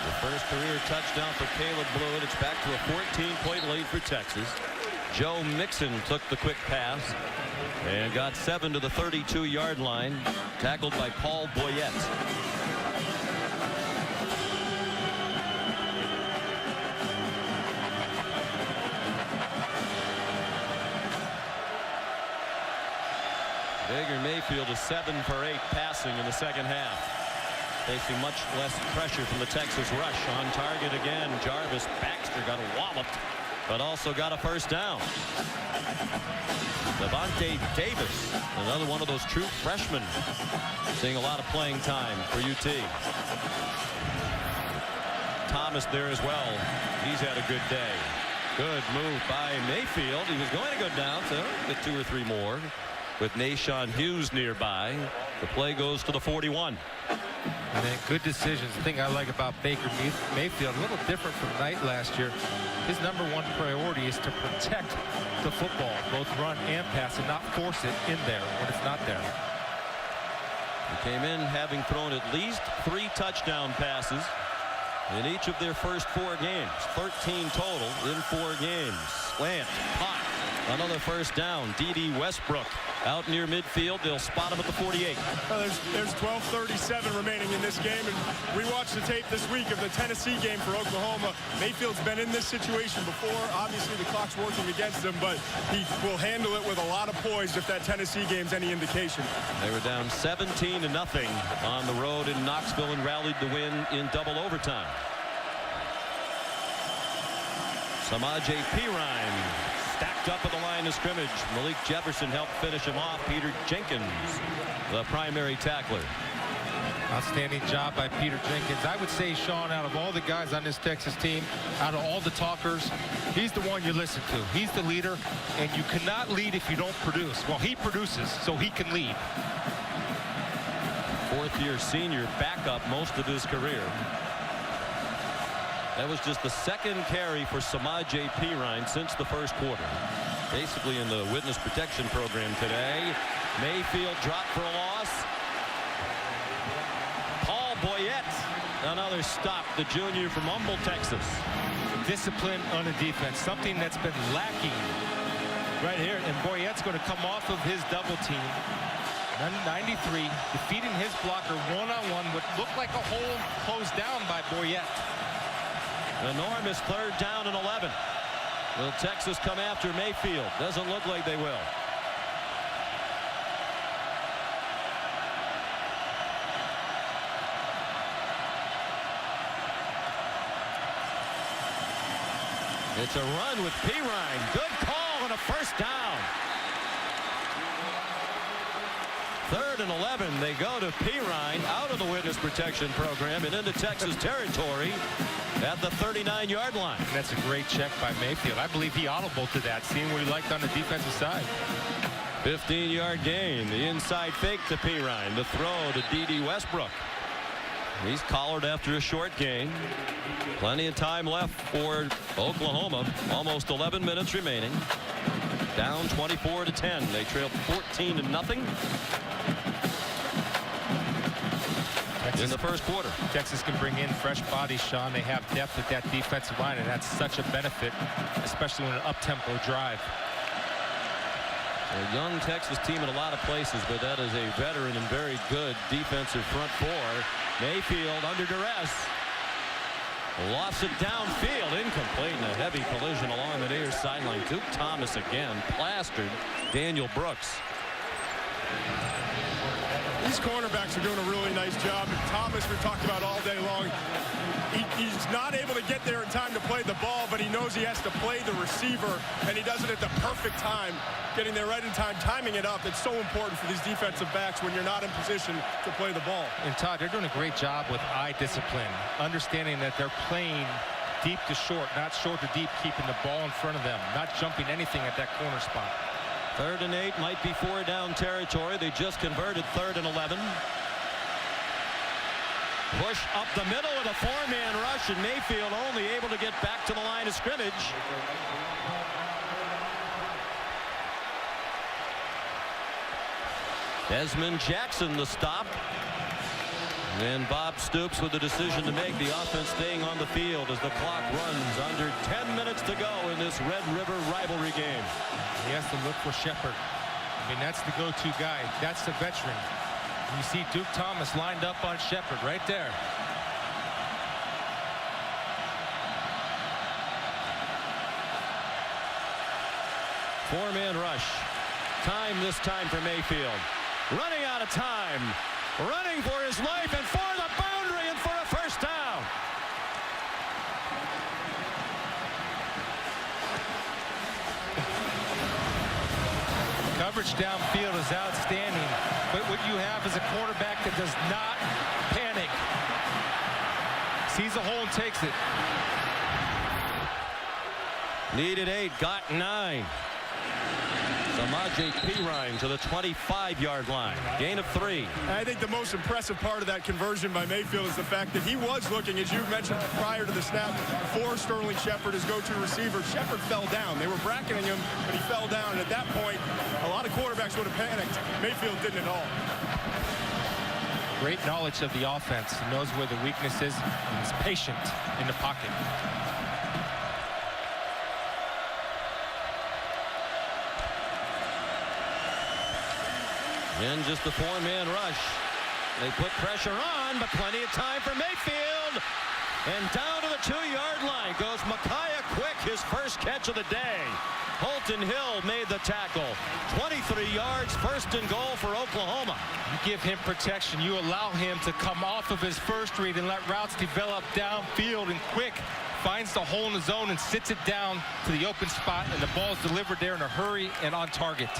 The first career touchdown for Caleb Blewett. It's back to a 14-point lead for Texas. Joe Mixon took the quick pass and got 7 to the 32-yard line, tackled by Paul Boyette. Baker Mayfield is 7 for 8 passing in the second half. Facing much less pressure from the Texas rush. On target again, Jarvis Baxter got walloped, but also got a first down. Devontae Davis, another one of those true freshmen, seeing a lot of playing time for UT. Thomas there as well. He's had a good day. Good move by Mayfield. He was going to go down, so get 2 or 3 more. With Nashawn Hughes nearby, the play goes to the 41. And then good decisions. The thing I like about Baker Mayfield, a little different from Knight last year. His #1 priority is to protect the football, both run and pass, and not force it in there when it's not there. He came in having thrown at least 3 touchdown passes in each of their first 4 games. 13 total in 4 games. Slant, pot, another first down. D.D. Westbrook out near midfield. They'll spot him at the 48. Well, there's 12:37 remaining in this game, and we watched the tape this week of the Tennessee game for Oklahoma. Mayfield's been in this situation before. Obviously, the clock's working against him, but he will handle it with a lot of poise if that Tennessee game's any indication. They were down 17-0 on the road in Knoxville and rallied to win in double overtime. Samaje Perine stacked up at the line of scrimmage. Malik Jefferson helped finish him off. Peter Jenkins, the primary tackler. Outstanding job by Peter Jenkins. I would say, Sean, out of all the guys on this Texas team, out of all the talkers, he's the one you listen to. He's the leader, and you cannot lead if you don't produce. Well, he produces, so he can lead. 4th-year senior backup most of his career. That was just the 2nd carry for Samaje Perine since the first quarter. Basically in the witness protection program today. Mayfield dropped for a loss. Paul Boyette, another stop, the junior from Humble, Texas. Discipline on the defense, something that's been lacking right here. And Boyette's going to come off of his double team. 93, defeating his blocker one-on-one. What looked like a hole closed down by Boyette. Enormous 3rd down and 11. Will Texas come after Mayfield? Doesn't look like they will. It's a run with Perine. Good call and a first down. 3rd and 11. They go to Perine out of the witness protection program and into Texas territory at the 39-yard line. And that's a great check by Mayfield. I believe he audibled to that, seeing what he liked on the defensive side. 15-yard gain. The inside fake to Perine. The throw to D.D. Westbrook. He's collared after a short gain. Plenty of time left for Oklahoma. Almost 11 minutes remaining. Down 24-10. They trailed 14-0. In the first quarter. Texas can bring in fresh bodies, Sean. They have depth at that defensive line, and that's such a benefit, especially in an up-tempo drive. A young Texas team in a lot of places, but that is a veteran and very good defensive front 4. Mayfield under duress. Lost it downfield, incomplete, and a heavy collision along the near sideline. Duke Thomas again plastered Daniel Brooks. These cornerbacks are doing a really nice job. Thomas, we talked about all day long. He's not able to get there in time to play the ball, but he knows he has to play the receiver, and he does it at the perfect time, getting there right in time, timing it up. It's so important for these defensive backs when you're not in position to play the ball. And Todd, they're doing a great job with eye discipline, understanding that they're playing deep to short, not short to deep, keeping the ball in front of them, not jumping anything at that corner spot. 3rd and 8 might be 4 down territory. They just converted 3rd and 11. Push up the middle with a four-man rush, and Mayfield only able to get back to the line of scrimmage. Desmond Jackson the stop. And Bob Stoops with the decision to make, the offense staying on the field as the clock runs under 10 minutes to go in this Red River rivalry game. He has to look for Shepard. I mean, that's the go-to guy. That's the veteran. You see Duke Thomas lined up on Shepard right there. Four-man rush. Time this time for Mayfield. Running out of time. Running for his life and for the boundary and for a first down. Coverage downfield is outstanding, but what you have is a quarterback that does not panic. Sees a hole and takes it. Needed 8, got 9. Samaje Perine to the 25-yard line. Gain of 3. I think the most impressive part of that conversion by Mayfield is the fact that he was looking, as you mentioned prior to the snap, for Sterling Shepard, his go-to receiver. Shepard fell down. They were bracketing him, but he fell down. And at that point, a lot of quarterbacks would have panicked. Mayfield didn't at all. Great knowledge of the offense. He knows where the weakness is, and he's patient in the pocket. In just a four-man rush. They put pressure on, but plenty of time for Mayfield. And down to the 2-yard line goes Micaiah Quick, his first catch of the day. Holton Hill made the tackle. 23 yards, first and goal for Oklahoma. You give him protection. You allow him to come off of his first read and let routes develop downfield, and Quick finds the hole in the zone and sits it down to the open spot, and the ball is delivered there in a hurry and on target.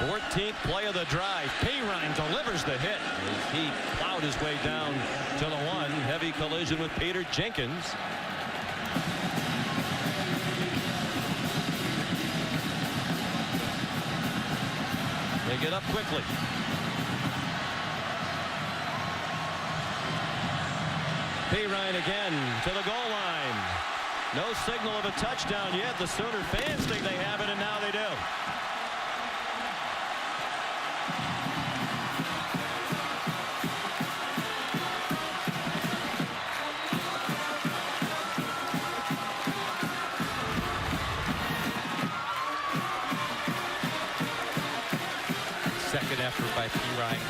14th play of the drive. Perine delivers the hit as he plowed his way down to the 1. Heavy collision with Peter Jenkins. They get up quickly. Perine again to the goal line. No signal of a touchdown yet. The Sooner fans think they have it, and now they do. Second effort by Perine.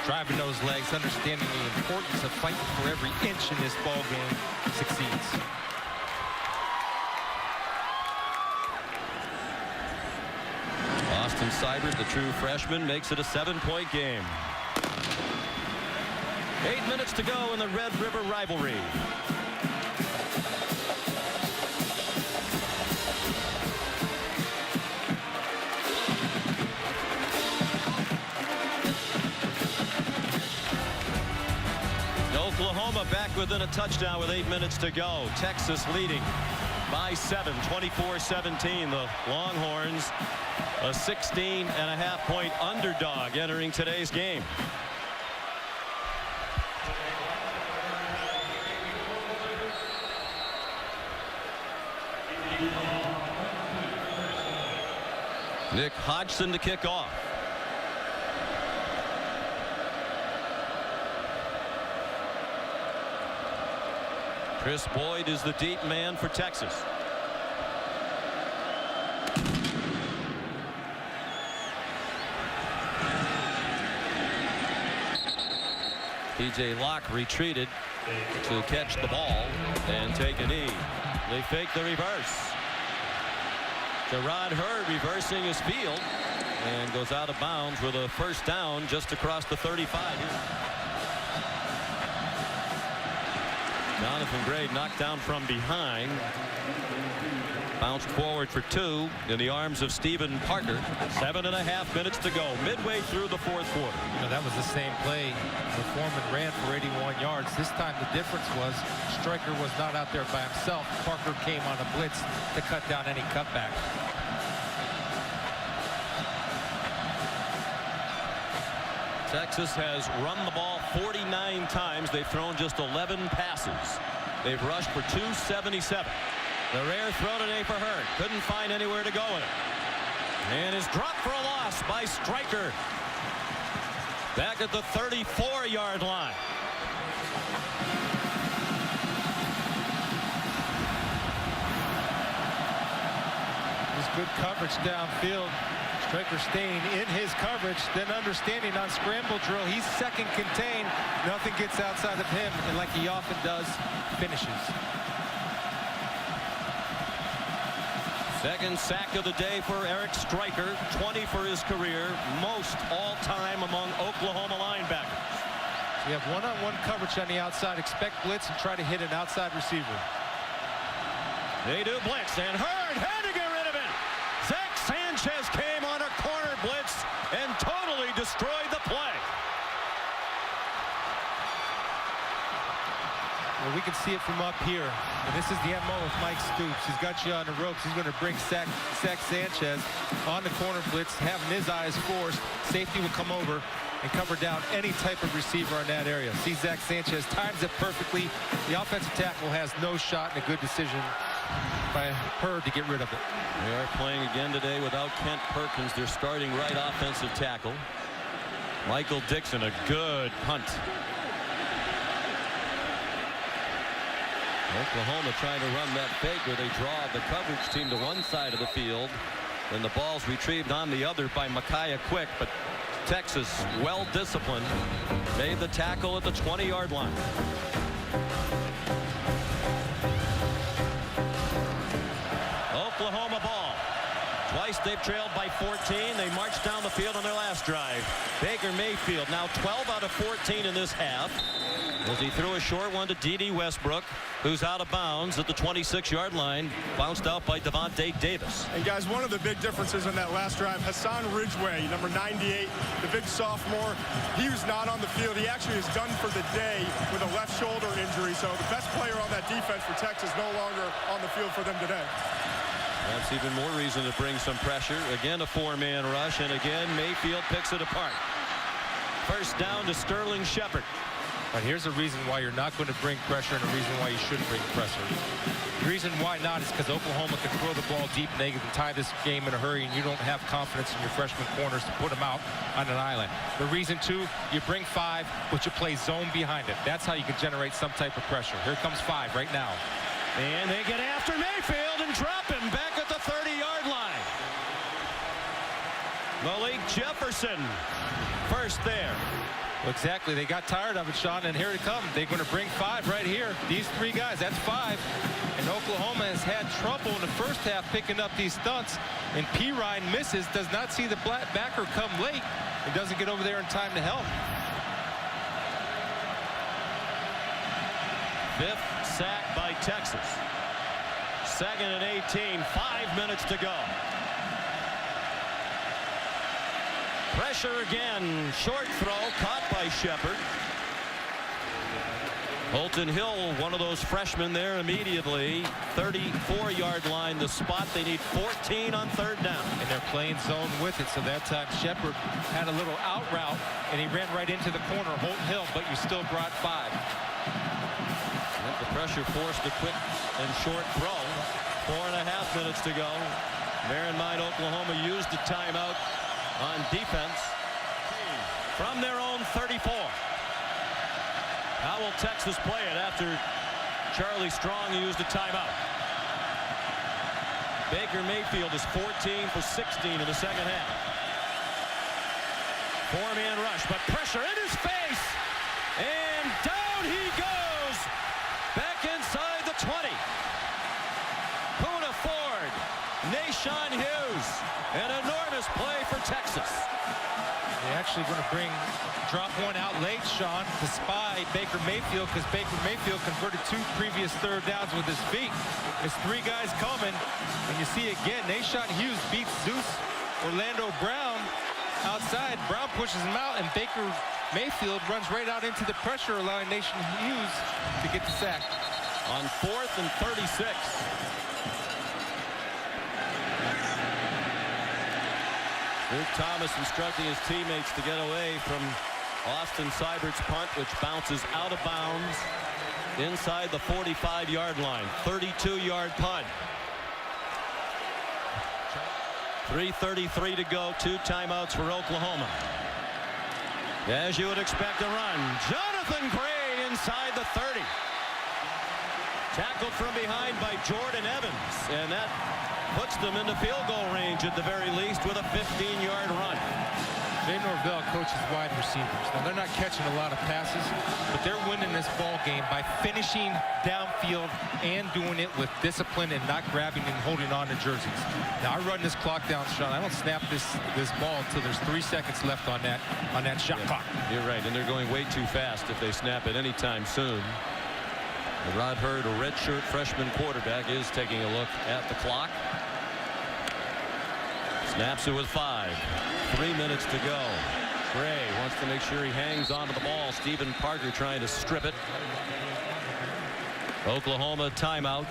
Driving those legs, understanding the importance of fighting for every inch in this ball game, succeeds. Austin Seibert, the true freshman, makes it a 7-point game. 8 minutes to go in the Red River rivalry. Oklahoma back within a touchdown with 8 minutes to go. Texas leading by 7, 24-17. The Longhorns, a 16.5-point underdog entering today's game. Nick Hodgson to kick off. Chris Boyd is the deep man for Texas. P.J. Locke retreated to catch the ball and take a knee. They fake the reverse. Gerard Hurd reversing his field and goes out of bounds with a first down just across the 35. Jonathan Gray knocked down from behind. Bounced forward for 2 in the arms of Stephen Parker. 7.5 minutes to go, midway through the fourth quarter. You know, that was the same play the Foreman ran for 81 yards. This time the difference was Stryker was not out there by himself. Parker came on a blitz to cut down any cutback. Texas has run the ball 49 times. They've thrown just 11 passes. They've rushed for 277. The rare throw today for Hurd. Couldn't find anywhere to go with it. And is dropped for a loss by Stryker. Back at the 34-yard line. Just good coverage downfield. Stryker staying in his coverage, then understanding on scramble drill. He's second contained. Nothing gets outside of him, and like he often does, finishes. Second sack of the day for Eric Stryker, 20 for his career, most all-time among Oklahoma linebackers. So you have one-on-one coverage on the outside. Expect blitz and try to hit an outside receiver. They do blitz, and Hurd had to get rid of it. Zach Sanchez came on a corner blitz and totally destroyed the play. Well, we can see it from up here. And this is the MO of Mike Stoops. He's got you on the ropes. He's going to bring Zach Sanchez on the corner blitz, having his eyes forced. Safety will come over and cover down any type of receiver in that area. See Zach Sanchez times it perfectly. The offensive tackle has no shot, and a good decision by Hurd to get rid of it. They are playing again today without Kent Perkins, their starting right offensive tackle. Michael Dixon, a good punt. Oklahoma trying to run that fake where they draw the coverage team to one side of the field. And the ball's retrieved on the other by Micaiah Quick. But Texas, well disciplined, made the tackle at the 20-yard line. Oklahoma ball. Twice they've trailed by 14. They marched down the field on their last drive. Baker Mayfield now 12 out of 14 in this half, as he threw a short one to D.D. Westbrook, who's out of bounds at the 26-yard line, bounced out by Devontae Davis. And guys, one of the big differences in that last drive, Hassan Ridgeway, number 98, the big sophomore, he was not on the field. He actually is done for the day with a left shoulder injury. So the best player on that defense for Texas no longer on the field for them today. That's even more reason to bring some pressure. Again, a four-man rush, and again, Mayfield picks it apart. First down to Sterling Shepard. But here's a reason why you're not going to bring pressure, and a reason why you shouldn't bring pressure. The reason why not is because Oklahoma can throw the ball deep, and they can tie this game in a hurry, and you don't have confidence in your freshman corners to put them out on an island. The reason, too, you bring 5, but you play zone behind it. That's how you can generate some type of pressure. Here comes 5 right now. And they get after Mayfield and drop him back at the 30-yard line. Malik Jefferson first there. Exactly. They got tired of it, Sean, and here it comes. They're going to bring 5 right here. These 3 guys, that's 5. And Oklahoma has had trouble in the first half picking up these stunts. And Pirine misses, does not see the backer come late, and doesn't get over there in time to help. 5th sack by Texas. 2nd and 18, 5 minutes to go. Pressure again, short throw, caught by Shepard. Holton Hill, one of those freshmen there immediately. 34-yard line, the spot. They need 14 on 3rd down. And they're playing zone with it, so that time Shepard had a little out route, and he ran right into the corner, Holton Hill, but you still brought 5. The pressure forced a quick and short throw. 4.5 minutes to go. Bear in mind, Oklahoma used the timeout on defense from their own 34. How will Texas play it after Charlie Strong used a timeout? Baker Mayfield is 14 for 16 in the second half. 4-man rush, but pressure in his face, and down he goes back inside the 20. Poona Ford, Nashawn Hughes, an enormous play for Texas. They're actually going to drop one out late, Sean, to spy Baker Mayfield, because Baker Mayfield converted 2 previous 3rd downs with his feet. There's 3 guys coming, and you see again, Nashawn Hughes beats Zeus Orlando Brown outside. Brown pushes him out, and Baker Mayfield runs right out into the pressure, allowing Nashawn Hughes to get the sack. On 4th and 36. Luke Thomas instructing his teammates to get away from Austin Seibert's punt, which bounces out of bounds inside the 45-yard line. 32-yard punt. 3:33 to go. 2 timeouts for Oklahoma. As you would expect, a run. Jonathan Gray inside the 30. Tackled from behind by Jordan Evans, and that puts them into field goal range at the very least with a 15-yard run. Jay Norvell coaches wide receivers. Now, they're not catching a lot of passes, but they're winning this ball game by finishing downfield and doing it with discipline and not grabbing and holding on to jerseys. Now, I run this clock down, Sean. I don't snap this ball until there's 3 seconds left on that shot clock. You're right, and they're going way too fast if they snap it anytime soon. Rod Hurd, a redshirt freshman quarterback, is taking a look at the clock. Snaps it with 5. 3 minutes to go. Gray wants to make sure he hangs onto the ball. Stephen Parker trying to strip it. Oklahoma timeout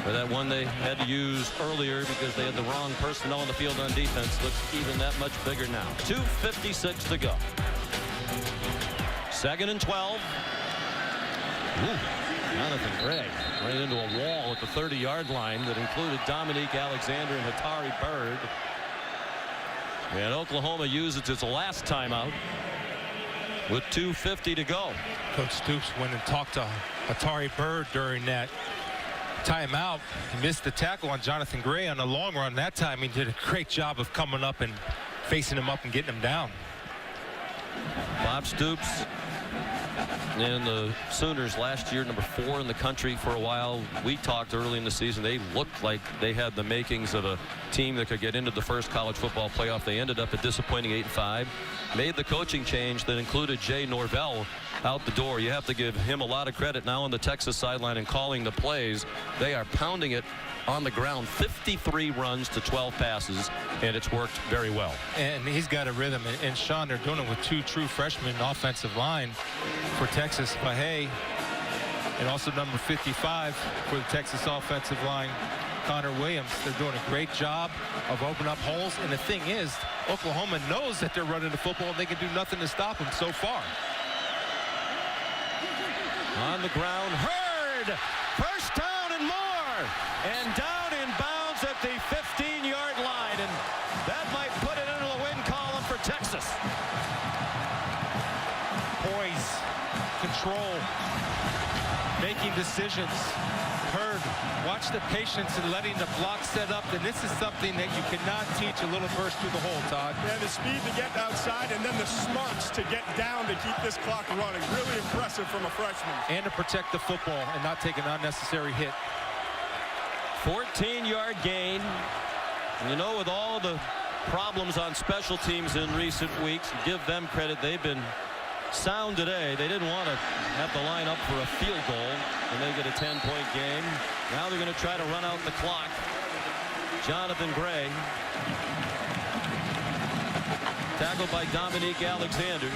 for that one they had to use earlier because they had the wrong personnel on the field on defense. Looks even that much bigger now. 2:56 to go. 2nd and 12. Ooh, Jonathan Gray ran into a wall at the 30-yard line that included Dominique Alexander and Hatari Bird. And Oklahoma uses its last timeout with 2:50 to go. Coach Stoops went and talked to Hatari Bird during that timeout. He missed the tackle on Jonathan Gray on the long run. That time he did a great job of coming up and facing him up and getting him down. Bob Stoops and the Sooners last year, number 4 in the country for a while. We talked early in the season. They looked like they had the makings of a team that could get into the first college football playoff. They ended up a disappointing 8-5. Made the coaching change that included Jay Norvell out the door. You have to give him a lot of credit now on the Texas sideline and calling the plays. They are pounding it on the ground. 53 runs to 12 passes, and it's worked very well. And he's got a rhythm. And Sean, they're doing it with 2 true freshmen offensive line for Texas. Fahey, and also number 55 for the Texas offensive line, Connor Williams. They're doing a great job of opening up holes. And the thing is, Oklahoma knows that they're running the football and they can do nothing to stop them so far. On the ground, Hurd, first down and more, and down in bounds at the 15-yard line, and that might put it into the win column for Texas. Poise, control, making decisions. Hurd, watch the patience and letting the block set up, and this is something that you cannot teach a little burst through the hole, Todd. Yeah, the speed to get outside and then the smarts to get down to keep this clock running. Really impressive from a freshman. And to protect the football and not take an unnecessary hit. 14-yard gain. And you know, with all the problems on special teams in recent weeks, give them credit, they've been sound today. They didn't want to have the line up for a field goal and they get a 10-point game. Now they're going to try to run out the clock. Jonathan Gray, tackled by Dominique Alexander.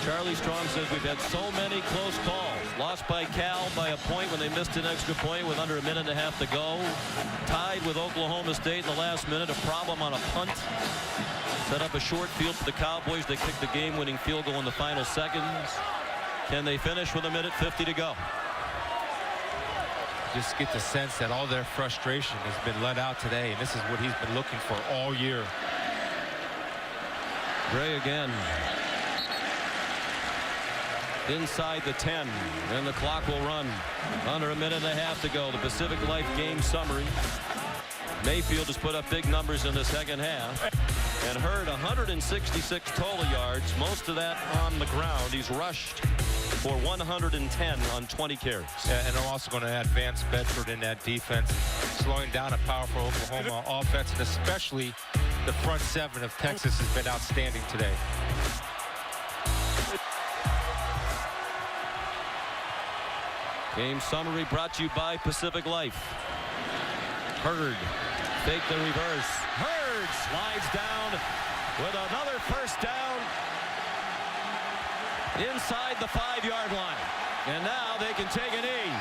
Charlie Strong says we've had so many close calls. Lost by Cal by a point when they missed an extra point with under a minute and a half to go. Tied with Oklahoma State in the last minute. A problem on a punt. Set up a short field for the Cowboys. They kicked the game-winning field goal in the final seconds. Can they finish with 1:50 to go? Just get the sense that all their frustration has been let out today, and this is what he's been looking for all year. Gray again. Inside the 10, and the clock will run. Under a minute and a half to go. The Pacific Life game summary. Mayfield has put up big numbers in the second half. And Hurd 166 total yards, most of that on the ground. He's rushed for 110 on 20 carries. Yeah, and I'm also going to add Vance Bedford in that defense, slowing down a powerful Oklahoma offense, and especially the front seven of Texas has been outstanding today. Game summary brought to you by Pacific Life. Hurd, fake the reverse. Hurd slides down with another first down inside the 5-yard line. And now they can take a knee.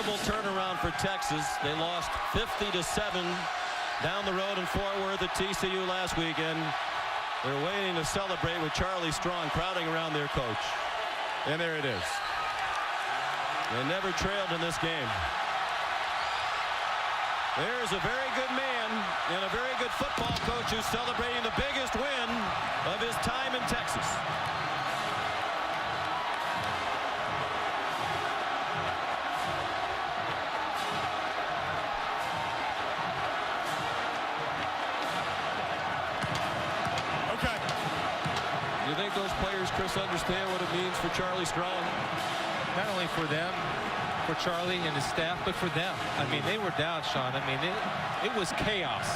remarkable turnaround for Texas. They lost 50-7 down the road in Fort Worth at TCU last weekend. They're waiting to celebrate with Charlie Strong crowding around their coach. And there it is. They never trailed in this game. There's a very good man and a very good football coach who's celebrating the biggest win of his time in Texas. You think those players, Chris, understand what it means for Charlie Strong? Not only for them, for Charlie and his staff, but for them. I mean, they were down, Sean. I mean, it was chaos.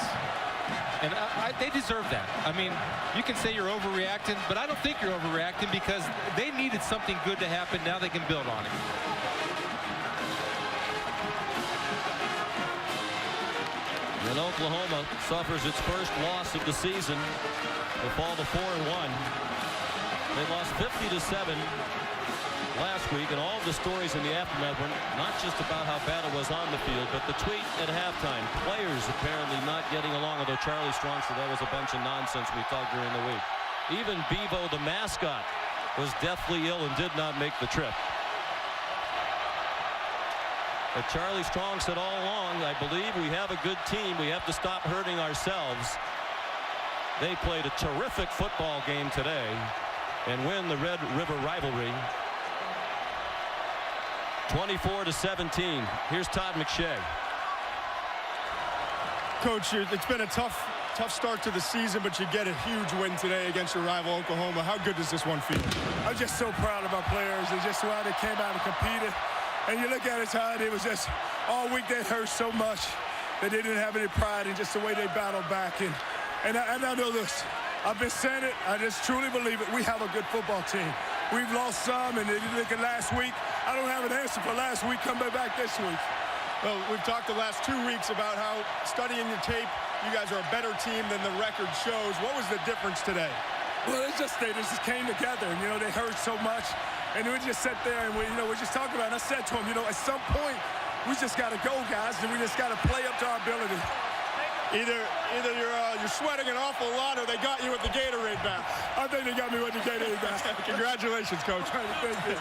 And they deserve that. I mean, you can say you're overreacting, but I don't think you're overreacting because they needed something good to happen. Now they can build on it. And Oklahoma suffers its first loss of the season. They fall to 4-1. They lost 50-7 last week, and all of the stories in the aftermath were not just about how bad it was on the field, but the tweet at halftime. Players apparently not getting along, although Charlie Strong said that was a bunch of nonsense we thought during the week. Even Bevo, the mascot, was deathly ill and did not make the trip. But Charlie Strong said all along, I believe we have a good team. We have to stop hurting ourselves. They played a terrific football game today and win the Red River rivalry 24-17. Here's Todd McShay. Coach, it's been a tough start to the season, but you get a huge win today against your rival Oklahoma. How good does this one feel? I'm just so proud of our players and just how they came out and competed. And you look at it, Todd, it was just all week they hurt so much that they didn't have any pride in just the way they battled back. And I know this. I've been saying it. I just truly believe it. We have a good football team. We've lost some, and if you look at last week, I don't have an answer for last week. Come back this week. Well, we've talked the last 2 weeks about how studying your tape, you guys are a better team than the record shows. What was the difference today? Well, they just came together, and, they hurt so much. And we just sat there, and we just talked about it. And I said to them, at some point, we just got to go, guys, and we just got to play up to our ability. Either you're sweating an awful lot or they got you with the Gatorade back. I think they got me with the Gatorade back. Congratulations, Coach. Thank you.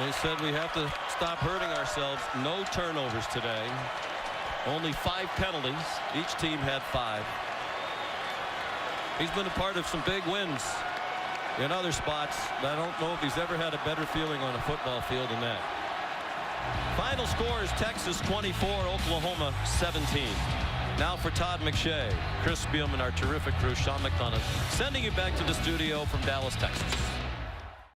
They said we have to stop hurting ourselves. No turnovers today. Only 5 penalties. Each team had 5. He's been a part of some big wins in other spots. I don't know if he's ever had a better feeling on a football field than that. Final score is Texas 24, Oklahoma 17. Now for Todd McShay, Chris Spielman, our terrific crew, Sean McDonough, sending you back to the studio from Dallas, Texas.